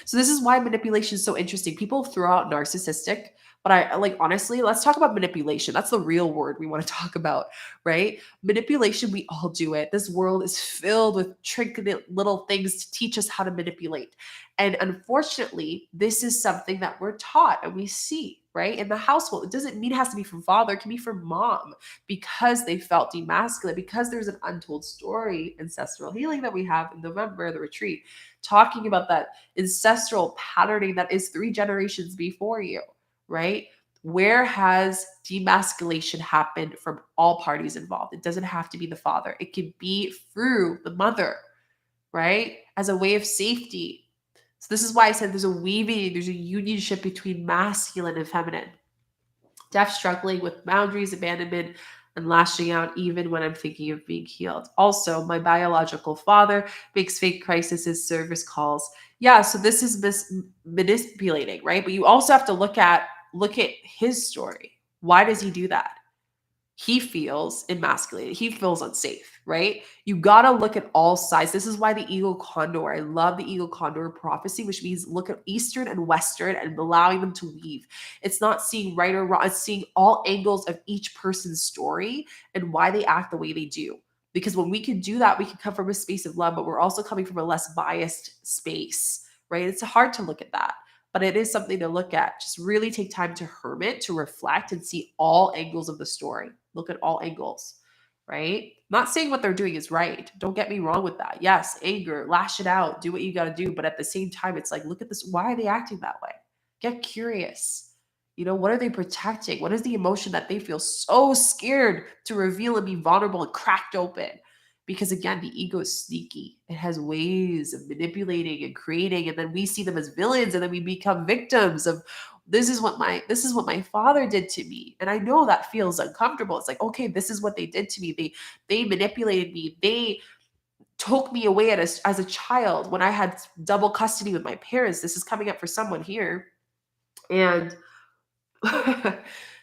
[SPEAKER 1] So this is why manipulation is so interesting. People throw out narcissistic, but I like, honestly, let's talk about manipulation. That's the real word we want to talk about, right? Manipulation, we all do it. This world is filled with trinket little things to teach us how to manipulate. And unfortunately, this is something that we're taught and we see, right? In the household. It doesn't mean it has to be from father, it can be from mom, because they felt demasculated, because there's an untold story, ancestral healing, that we have in November, the retreat, talking about that ancestral patterning that is 3 generations before you, right? Where has demasculation happened from all parties involved? It doesn't have to be the father. It could be through the mother, right? As a way of safety. So this is why I said there's a weaving, there's a unionship between masculine and feminine. Deaf struggling with boundaries, abandonment, and lashing out even when I'm thinking of being healed. Also, my biological father makes fake crises service calls. Yeah, so this is manipulating, right? But you also have to look at his story. Why does he do that? He feels emasculated. He feels unsafe, right? You got to look at all sides. This is why the eagle condor, I love the eagle condor prophecy, which means look at Eastern and Western and allowing them to weave. It's not seeing right or wrong. It's seeing all angles of each person's story and why they act the way they do. Because when we can do that, we can come from a space of love, but we're also coming from a less biased space, right? It's hard to look at that, but it is something to look at. Just really take time to hermit, to reflect and see all angles of the story. Look at all angles, right? Not saying what they're doing is right. Don't get me wrong with that. Yes, anger, lash it out, do what you got to do. But at the same time, it's like, look at this. Why are they acting that way? Get curious. What are they protecting? What is the emotion that they feel so scared to reveal and be vulnerable and cracked open? Because again, the ego is sneaky. It has ways of manipulating and creating, and then we see them as villains, and then we become victims of this is what my father did to me. And I know that feels uncomfortable. It's like, okay, this is what they did to me. They manipulated me. They took me away as a child when I had double custody with my parents. This is coming up for someone here. And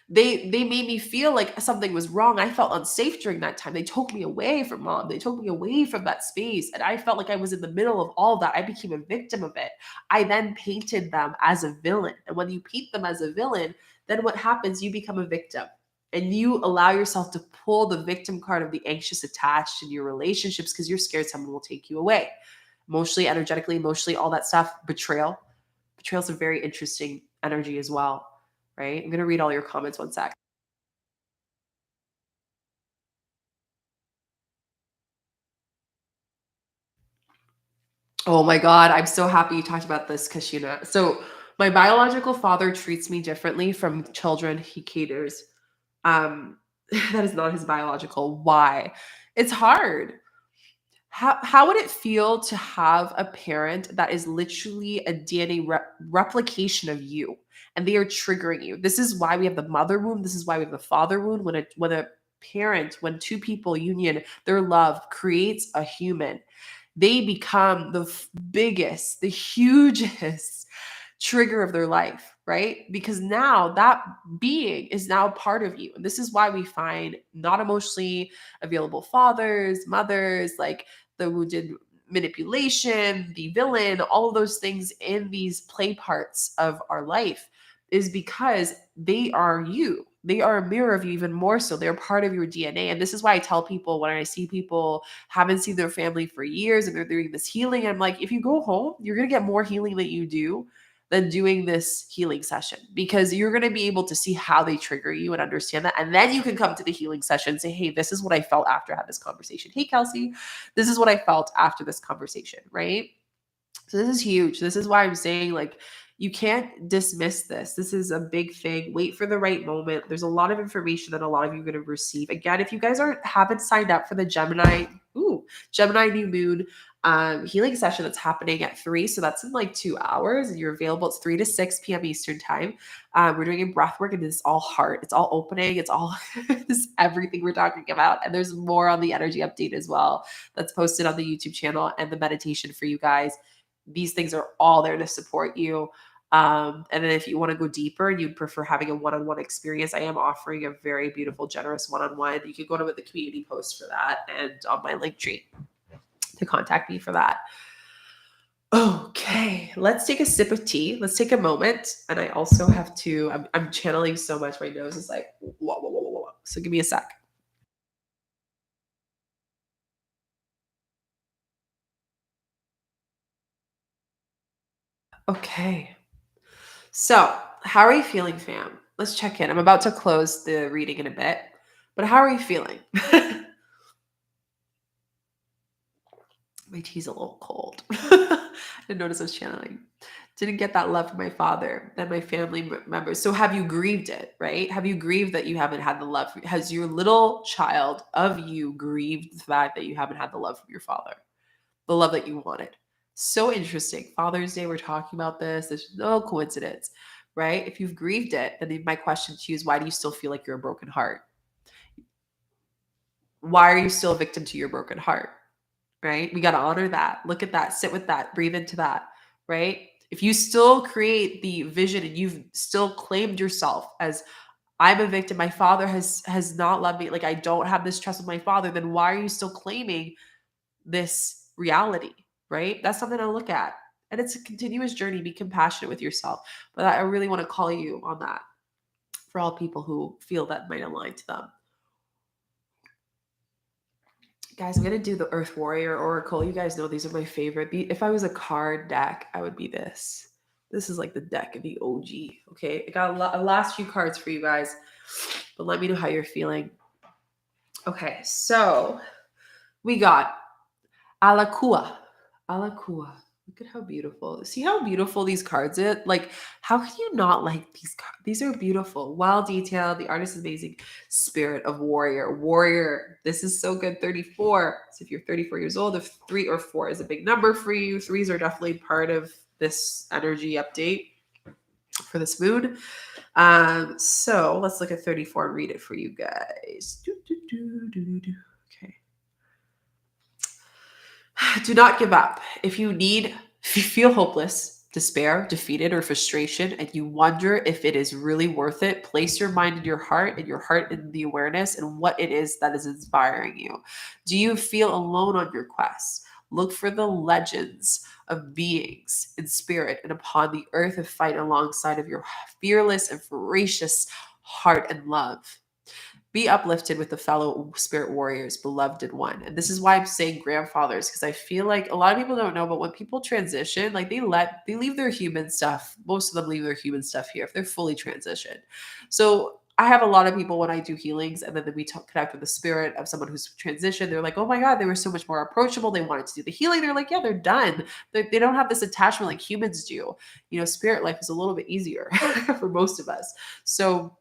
[SPEAKER 1] they made me feel like something was wrong. I felt unsafe during that time. They took me away from mom. They took me away from that space. And I felt like I was in the middle of all that. I became a victim of it. I then painted them as a villain. And when you paint them as a villain, then what happens? You become a victim. And you allow yourself to pull the victim card of the anxious attached in your relationships because you're scared someone will take you away. Emotionally, energetically, emotionally, all that stuff. Betrayal. Betrayal is a very interesting energy as well. Right? I'm going to read all your comments one sec. Oh my God. I'm so happy you talked about this, Kashina. So my biological father treats me differently from children he caters. Um, that is not his biological. Why? It's hard. How would it feel to have a parent that is literally a DNA replication of you and they are triggering you? This is why we have the mother wound. This is why we have the father wound. When two people union, their love creates a human, they become the biggest, the hugest trigger of their life, right? Because now that being is now part of you. And this is why we find not emotionally available fathers, mothers, like the wounded manipulation, the villain, all of those things in these play parts of our life is because they are you. They are a mirror of you even more so. They're part of your DNA. And this is why I tell people when I see people haven't seen their family for years and they're doing this healing, I'm like, if you go home, you're going to get more healing than you do than doing this healing session because you're going to be able to see how they trigger you and understand that. And then you can come to the healing session and say, hey, this is what I felt after I had this conversation. Hey, Kelsey, this is what I felt after this conversation, right? So this is huge. This is why I'm saying like you can't dismiss this. This is a big thing. Wait for the right moment. There's a lot of information that a lot of you are going to receive. Again, if you guys haven't signed up for the Gemini new moon healing session that's happening at 3, so that's in like 2 hours, and you're available. It's 3 to 6 p.m. Eastern time. We're doing a breath work, and it's all heart. It's all opening. It's all this everything we're talking about. And there's more on the energy update as well that's posted on the YouTube channel and the meditation for you guys. These things are all there to support you. And then if you want to go deeper and you'd prefer having a one-on-one experience, I am offering a very beautiful, generous one-on-one. You can go to the community post for that and on my link tree to contact me for that. Okay, let's take a sip of tea. Let's take a moment. And I also have to, I'm channeling so much. My nose is like, whoa, whoa, whoa, whoa, whoa. So give me a sec. Okay. So, how are you feeling, fam? Let's check in. I'm about to close the reading in a bit, but how are you feeling? My tea's a little cold. I didn't notice I was channeling. Didn't get that love from my father and my family members. So, have you grieved it, right? Have you grieved that you haven't had the love? Has your little child of you grieved the fact that you haven't had the love from your father? The love that you wanted. So interesting. Father's Day, we're talking about this. There's no coincidence, right? If you've grieved it, then my question to you is why do you still feel like you're a broken heart? Why are you still a victim to your broken heart? Right? We got to honor that. Look at that. Sit with that. Breathe into that. Right? If you still create the vision and you've still claimed yourself as I'm a victim, my father has not loved me, like I don't have this trust with my father, then why are you still claiming this reality, right? That's something to look at. And it's a continuous journey. Be compassionate with yourself. But I really want to call you on that for all people who feel that might align to them. Guys, I'm going to do the Earth Warrior Oracle. You guys know these are my favorite. If I was a card deck, I would be this. This is like the deck of the OG. Okay. I got a last few cards for you guys, but let me know how you're feeling. Okay. So we got Alakua. Alakua. Look at how beautiful. See how beautiful these cards are? Like, how can you not like these cards? These are beautiful. Well detailed. The artist is amazing. Spirit of warrior. Warrior. This is so good. 34. So if you're 34 years old, if 3 or 4 is a big number for you, 3s are definitely part of this energy update for this moon. So let's look at 34 and read it for you guys. Okay. Do not give up. If you feel hopeless, despair, defeated, or frustration, and you wonder if it is really worth it, place your mind in your heart and your heart in the awareness and what it is that is inspiring you. Do you feel alone on your quest? Look for the legends of beings in spirit and upon the earth and fight alongside of your fearless and voracious heart and love. Be uplifted with the fellow spirit warriors, beloved one. And this is why I'm saying grandfathers, because I feel like a lot of people don't know, but when people transition, like they leave their human stuff. Most of them leave their human stuff here if they're fully transitioned. So I have a lot of people when I do healings and then we connect with the spirit of someone who's transitioned. They're like, oh my God, they were so much more approachable. They wanted to do the healing. They're like, yeah, they're done. They don't have this attachment like humans do. You know, spirit life is a little bit easier for most of us. So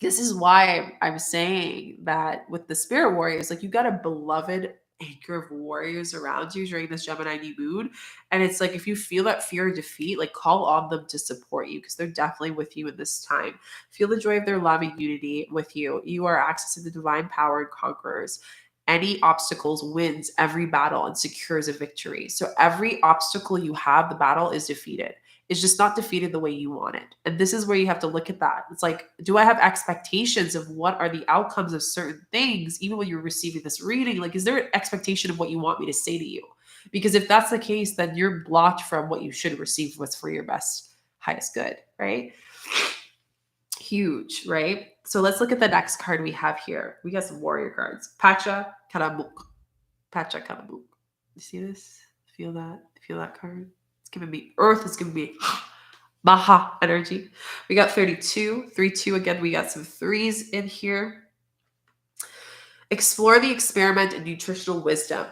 [SPEAKER 1] this is why I'm saying that with the spirit warriors, like you got a beloved anchor of warriors around you during this Gemini new moon. And it's like, if you feel that fear of defeat, like call on them to support you because they're definitely with you in this time. Feel the joy of their loving unity with you. You are accessing the divine power and conquerors. Any obstacles wins every battle and secures a victory. So every obstacle you have, the battle is defeated. It's just not defeated the way you want it. And this is where you have to look at that. It's like, do I have expectations of what are the outcomes of certain things, even when you're receiving this reading? Like, is there an expectation of what you want me to say to you? Because if that's the case, then you're blocked from what you should receive, what's for your best, highest good, right? Huge, right? So let's look at the next card we have here. We got some warrior cards. Pacha Karamuk. Pacha Karamuk. You see this? Feel that? Feel that card? It's giving me earth. It's giving me Maha energy. We got 32. 3-2 again. We got some threes in here. Explore the experiment and nutritional wisdom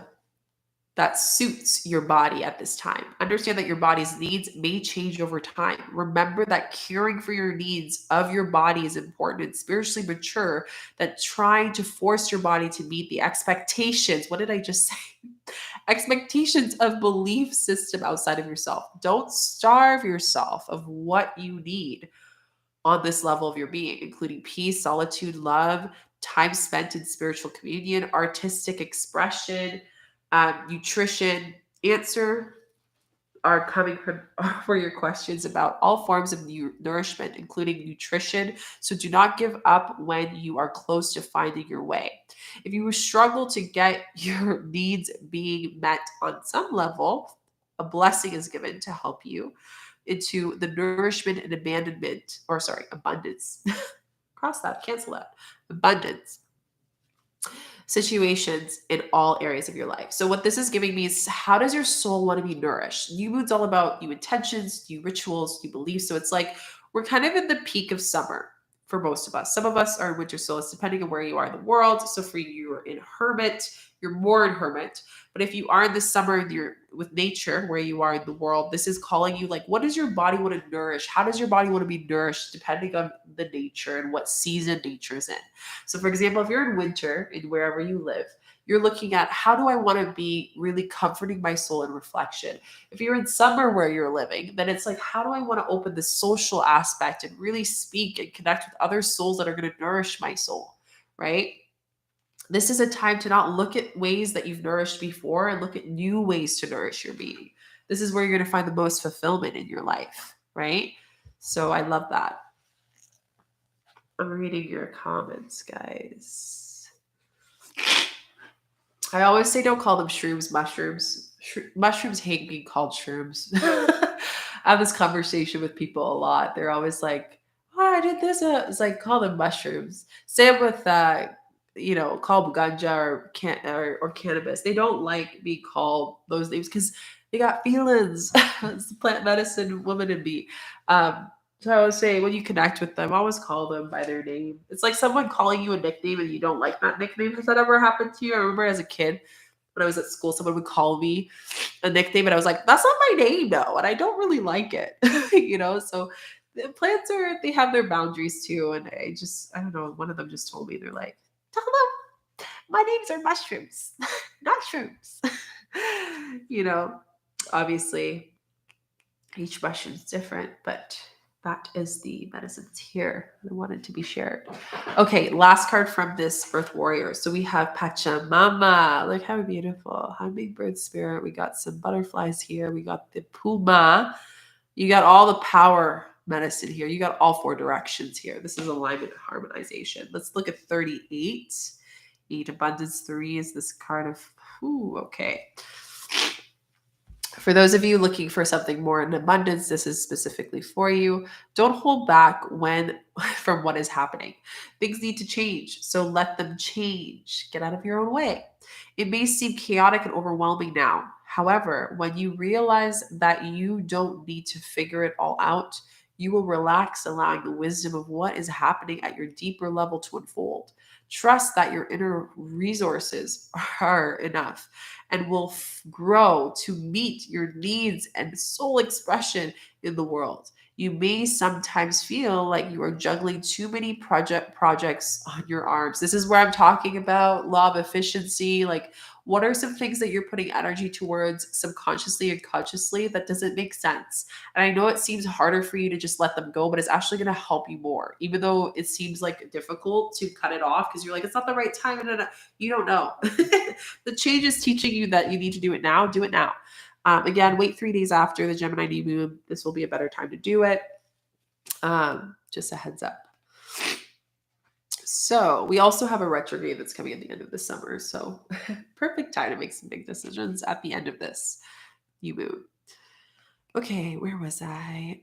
[SPEAKER 1] that suits your body at this time. Understand that your body's needs may change over time. Remember that caring for your needs of your body is important and spiritually mature than trying to force your body to meet the expectations. What did I just say? Expectations of belief system outside of yourself. Don't starve yourself of what you need on this level of your being, including peace, solitude, love, time spent in spiritual communion, artistic expression, nutrition. Answer are coming from for your questions about all forms of nourishment, including nutrition. So do not give up when you are close to finding your way. If you struggle to get your needs being met on some level, a blessing is given to help you into the nourishment and abundance. Cross that, cancel that. Abundance situations in all areas of your life. So what this is giving me is, how does your soul want to be nourished? New moon's all about new intentions, new rituals, new beliefs. So it's like we're kind of in the peak of summer for most of us. Some of us are in winter solstice, depending on where you are in the world. So for you, you're in hermit, you're more in hermit. But if you are in the summer and you're with nature, where you are in the world, this is calling you, like, what does your body want to nourish? How does your body want to be nourished depending on the nature and what season nature is in? So for example, if you're in winter and wherever you live, you're looking at, how do I want to be really comforting my soul in reflection? If you're in summer where you're living, then it's like, how do I want to open the social aspect and really speak and connect with other souls that are going to nourish my soul, right? This is a time to not look at ways that you've nourished before and look at new ways to nourish your being. This is where you're going to find the most fulfillment in your life, right? So I love that. I'm reading your comments, guys. I always say don't call them shrooms, mushrooms. Mushrooms hate being called shrooms. I have this conversation with people a lot. They're always like, oh, I did this. It's like, call them mushrooms. Same with, call them ganja or cannabis. They don't like being called those names because they got feelings. It's the plant medicine woman in me. So I would say, when you connect with them, always call them by their name. It's like someone calling you a nickname and you don't like that nickname. Has that ever happened to you? I remember as a kid, when I was at school, someone would call me a nickname and I was like, that's not my name though. And I don't really like it, So the plants they have their boundaries too. And I don't know, one of them just told me, they're like, tell them my names are mushrooms, not shrooms. Obviously each mushroom's different, but that is the medicines here that wanted to be shared. Okay, last card from this Earth Warrior. So we have Pachamama. Look how beautiful. Hummingbird spirit. We got some butterflies here. We got the Puma. You got all the power medicine here. You got all four directions here. This is alignment and harmonization. Let's look at 38. 8 abundance. 3 is this card of, okay. For those of you looking for something more in abundance, this is specifically for you. Don't hold back from what is happening. Things need to change, so let them change. Get out of your own way. It may seem chaotic and overwhelming now. However, when you realize that you don't need to figure it all out, you will relax, allowing the wisdom of what is happening at your deeper level to unfold. Trust that your inner resources are enough and will grow to meet your needs and soul expression in the world. You may sometimes feel like you are juggling too many projects on your arms. This is where I'm talking about law of efficiency. Like, what are some things that you're putting energy towards subconsciously and consciously that doesn't make sense? And I know it seems harder for you to just let them go, but it's actually going to help you more, even though it seems like difficult to cut it off because you're like, it's not the right time. You don't know. The change is teaching you that you need to do it now. Do it now. Again, wait 3 days after the Gemini new moon. This will be a better time to do it. Just a heads up. So we also have a retrograde that's coming at the end of the summer. So perfect time to make some big decisions at the end of this new moon. Okay, where was I?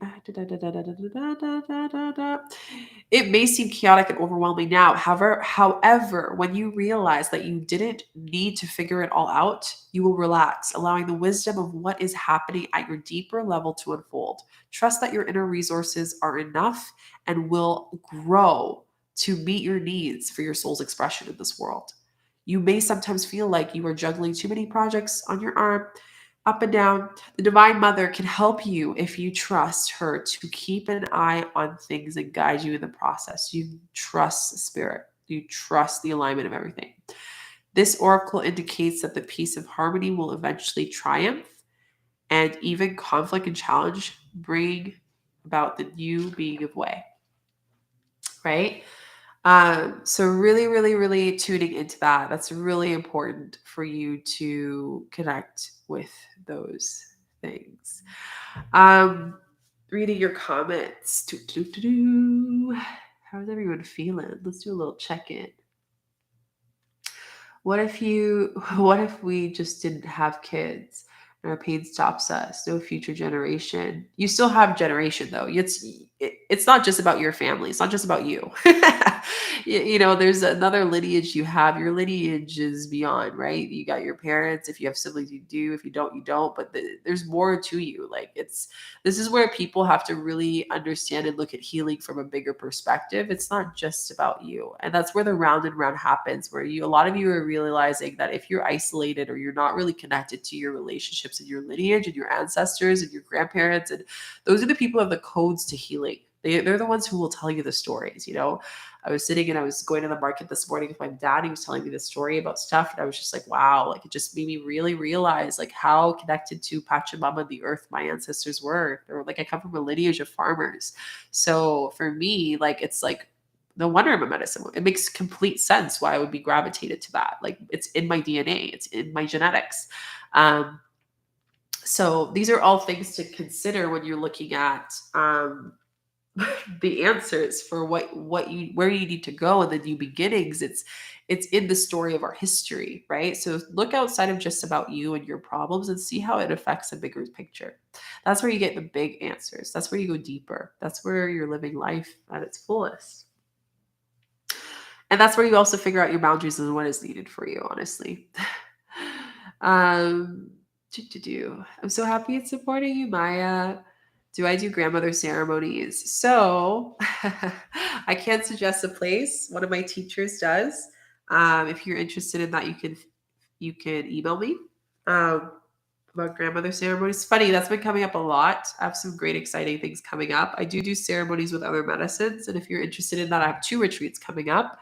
[SPEAKER 1] It may seem chaotic and overwhelming now. However, when you realize that you didn't need to figure it all out, you will relax, allowing the wisdom of what is happening at your deeper level to unfold. Trust that your inner resources are enough and will grow to meet your needs for your soul's expression in this world. You may sometimes feel like you are juggling too many projects on your arm, up and down. The Divine Mother can help you if you trust her to keep an eye on things and guide you in the process. You trust the Spirit, you trust the alignment of everything. This oracle indicates that the peace of harmony will eventually triumph, and even conflict and challenge bring about the new being of way. Right? So really, really, really tuning into that. That's really important for you to connect with those things. Reading your comments. How's everyone feeling? Let's do a little check-in. What if we just didn't have kids and our pain stops us? No future generation. You still have generation though. It's not just about your family. It's not just about you. There's another lineage you have. Your lineage is beyond, right? You got your parents. If you have siblings, you do. If you don't, you don't. But there's more to you. This is where people have to really understand and look at healing from a bigger perspective. It's not just about you. And that's where the round and round happens, where a lot of you are realizing that if you're isolated or you're not really connected to your relationships and your lineage and your ancestors and your grandparents, and those are the people who have the codes to healing. They're the ones who will tell you the stories. I was sitting and I was going to the market this morning with my dad. He was telling me this story about stuff. And I was just like, wow, it just made me really realize how connected to Pachamama, the earth, my ancestors were. I come from a lineage of farmers. So for me, it's no wonder I'm a medicine. It makes complete sense why I would be gravitated to that. It's in my DNA. It's in my genetics. So these are all things to consider when you're looking at, the answers for where you need to go and the new beginnings. It's in the story of our history, right? So look outside of just about you and your problems and see how it affects a bigger picture. That's where you get the big answers. That's where you go deeper. That's where you're living life at its fullest. And that's where you also figure out your boundaries and what is needed for you, honestly. I'm so happy it's supporting you, Maya. Do I do grandmother ceremonies? So I can't suggest a place. One of my teachers does. If you're interested in that, you can email me about grandmother ceremonies. It's funny, that's been coming up a lot. I have some great, exciting things coming up. I do ceremonies with other medicines. And if you're interested in that, I have 2 retreats coming up.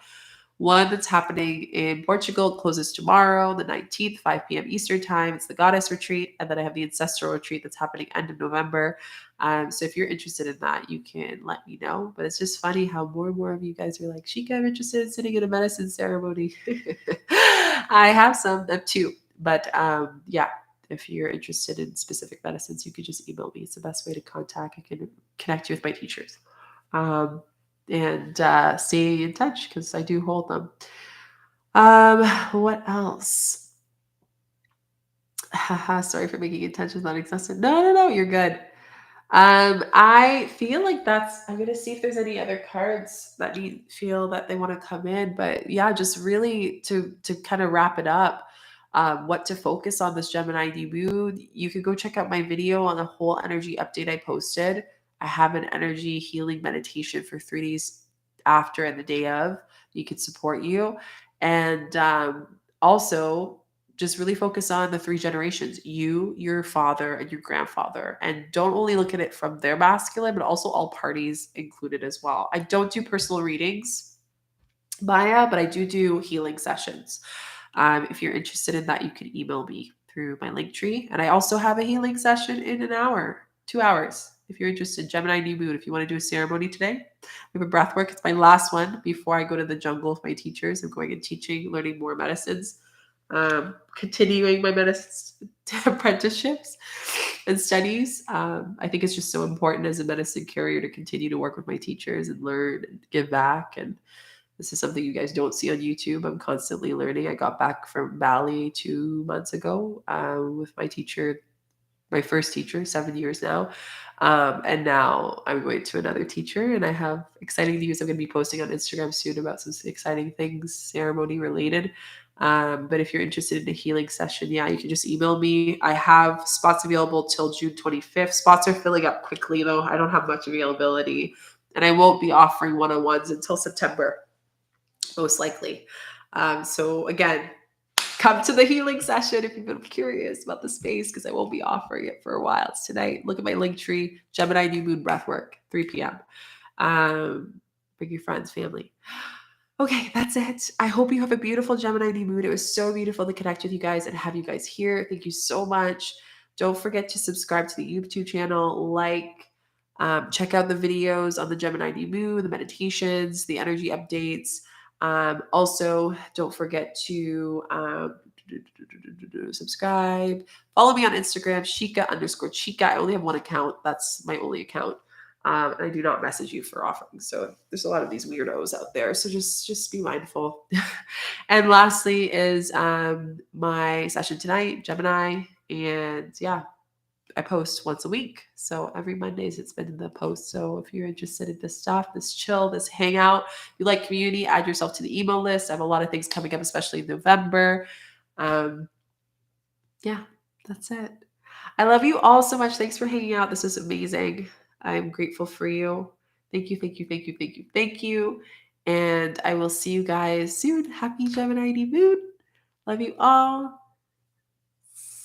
[SPEAKER 1] One that's happening in Portugal, closes tomorrow, the 19th, 5 p.m. Eastern time. It's the Goddess Retreat. And then I have the Ancestral Retreat that's happening end of November. So if you're interested in that, you can let me know. But it's just funny how more and more of you guys are like, Shika, I'm interested in sitting in a medicine ceremony. I have some, them too. But yeah, if you're interested in specific medicines, you could just email me. It's the best way to contact. I can connect you with my teachers. And stay in touch because I do hold them. What else? Sorry for making intentions non-existent. No, you're good. I feel like I'm gonna see if there's any other cards that feel that they want to come in. But yeah, just really to kind of wrap it up. What to focus on this Gemini new moon. You can go check out my video on the whole energy update I posted. I have an energy healing meditation for 3 days after and the day of. You can support you. And also just really focus on the 3 generations, you, your father, and your grandfather. And don't only look at it from their masculine, but also all parties included as well. I don't do personal readings, Maya, but I do healing sessions. If you're interested in that, you can email me through my link tree. And I also have a healing session in an hour, 2 hours. If you're interested, Gemini new moon, if you want to do a ceremony today, we have a breath work. It's my last one before I go to the jungle with my teachers. I'm going and teaching, learning more medicines. continuing my medicine apprenticeships and studies. I think it's just so important as a medicine carrier to continue to work with my teachers and learn and give back. And this is something you guys don't see on YouTube. I'm constantly learning. I got back from Bali 2 months ago with my teacher, my first teacher, 7 years now. And now I'm going to another teacher, and I have exciting news I'm going to be posting on Instagram soon about some exciting things ceremony related. But if you're interested in a healing session, yeah, you can just email me. I have spots available till June 25th. Spots are filling up quickly, though. I don't have much availability, and I won't be offering one-on-ones until September, most likely. So again, come to the healing session if you've been curious about the space, because I won't be offering it for a while. It's tonight. Look at my link tree, Gemini New Moon Breathwork, 3 p.m. Bring your friends, family. Okay, that's it. I hope you have a beautiful Gemini New Moon. It was so beautiful to connect with you guys and have you guys here. Thank you so much. Don't forget to subscribe to the YouTube channel, check out the videos on the Gemini New Moon, the meditations, the energy updates. Also, don't forget to subscribe. Follow me on Instagram, Shika_Chica. I only have one account. That's my only account. And I do not message you for offerings. So there's a lot of these weirdos out there. So just be mindful. And lastly is my session tonight, Gemini. And yeah, I post once a week. So every Mondays it's been in the post. So if you're interested in this stuff, this chill, this hangout, if you like community, add yourself to the email list. I have a lot of things coming up, especially in November. Yeah, that's it. I love you all so much. Thanks for hanging out. This is amazing. I'm grateful for you. Thank you, thank you, thank you, thank you, thank you. And I will see you guys soon. Happy Gemini Moon. Love you all.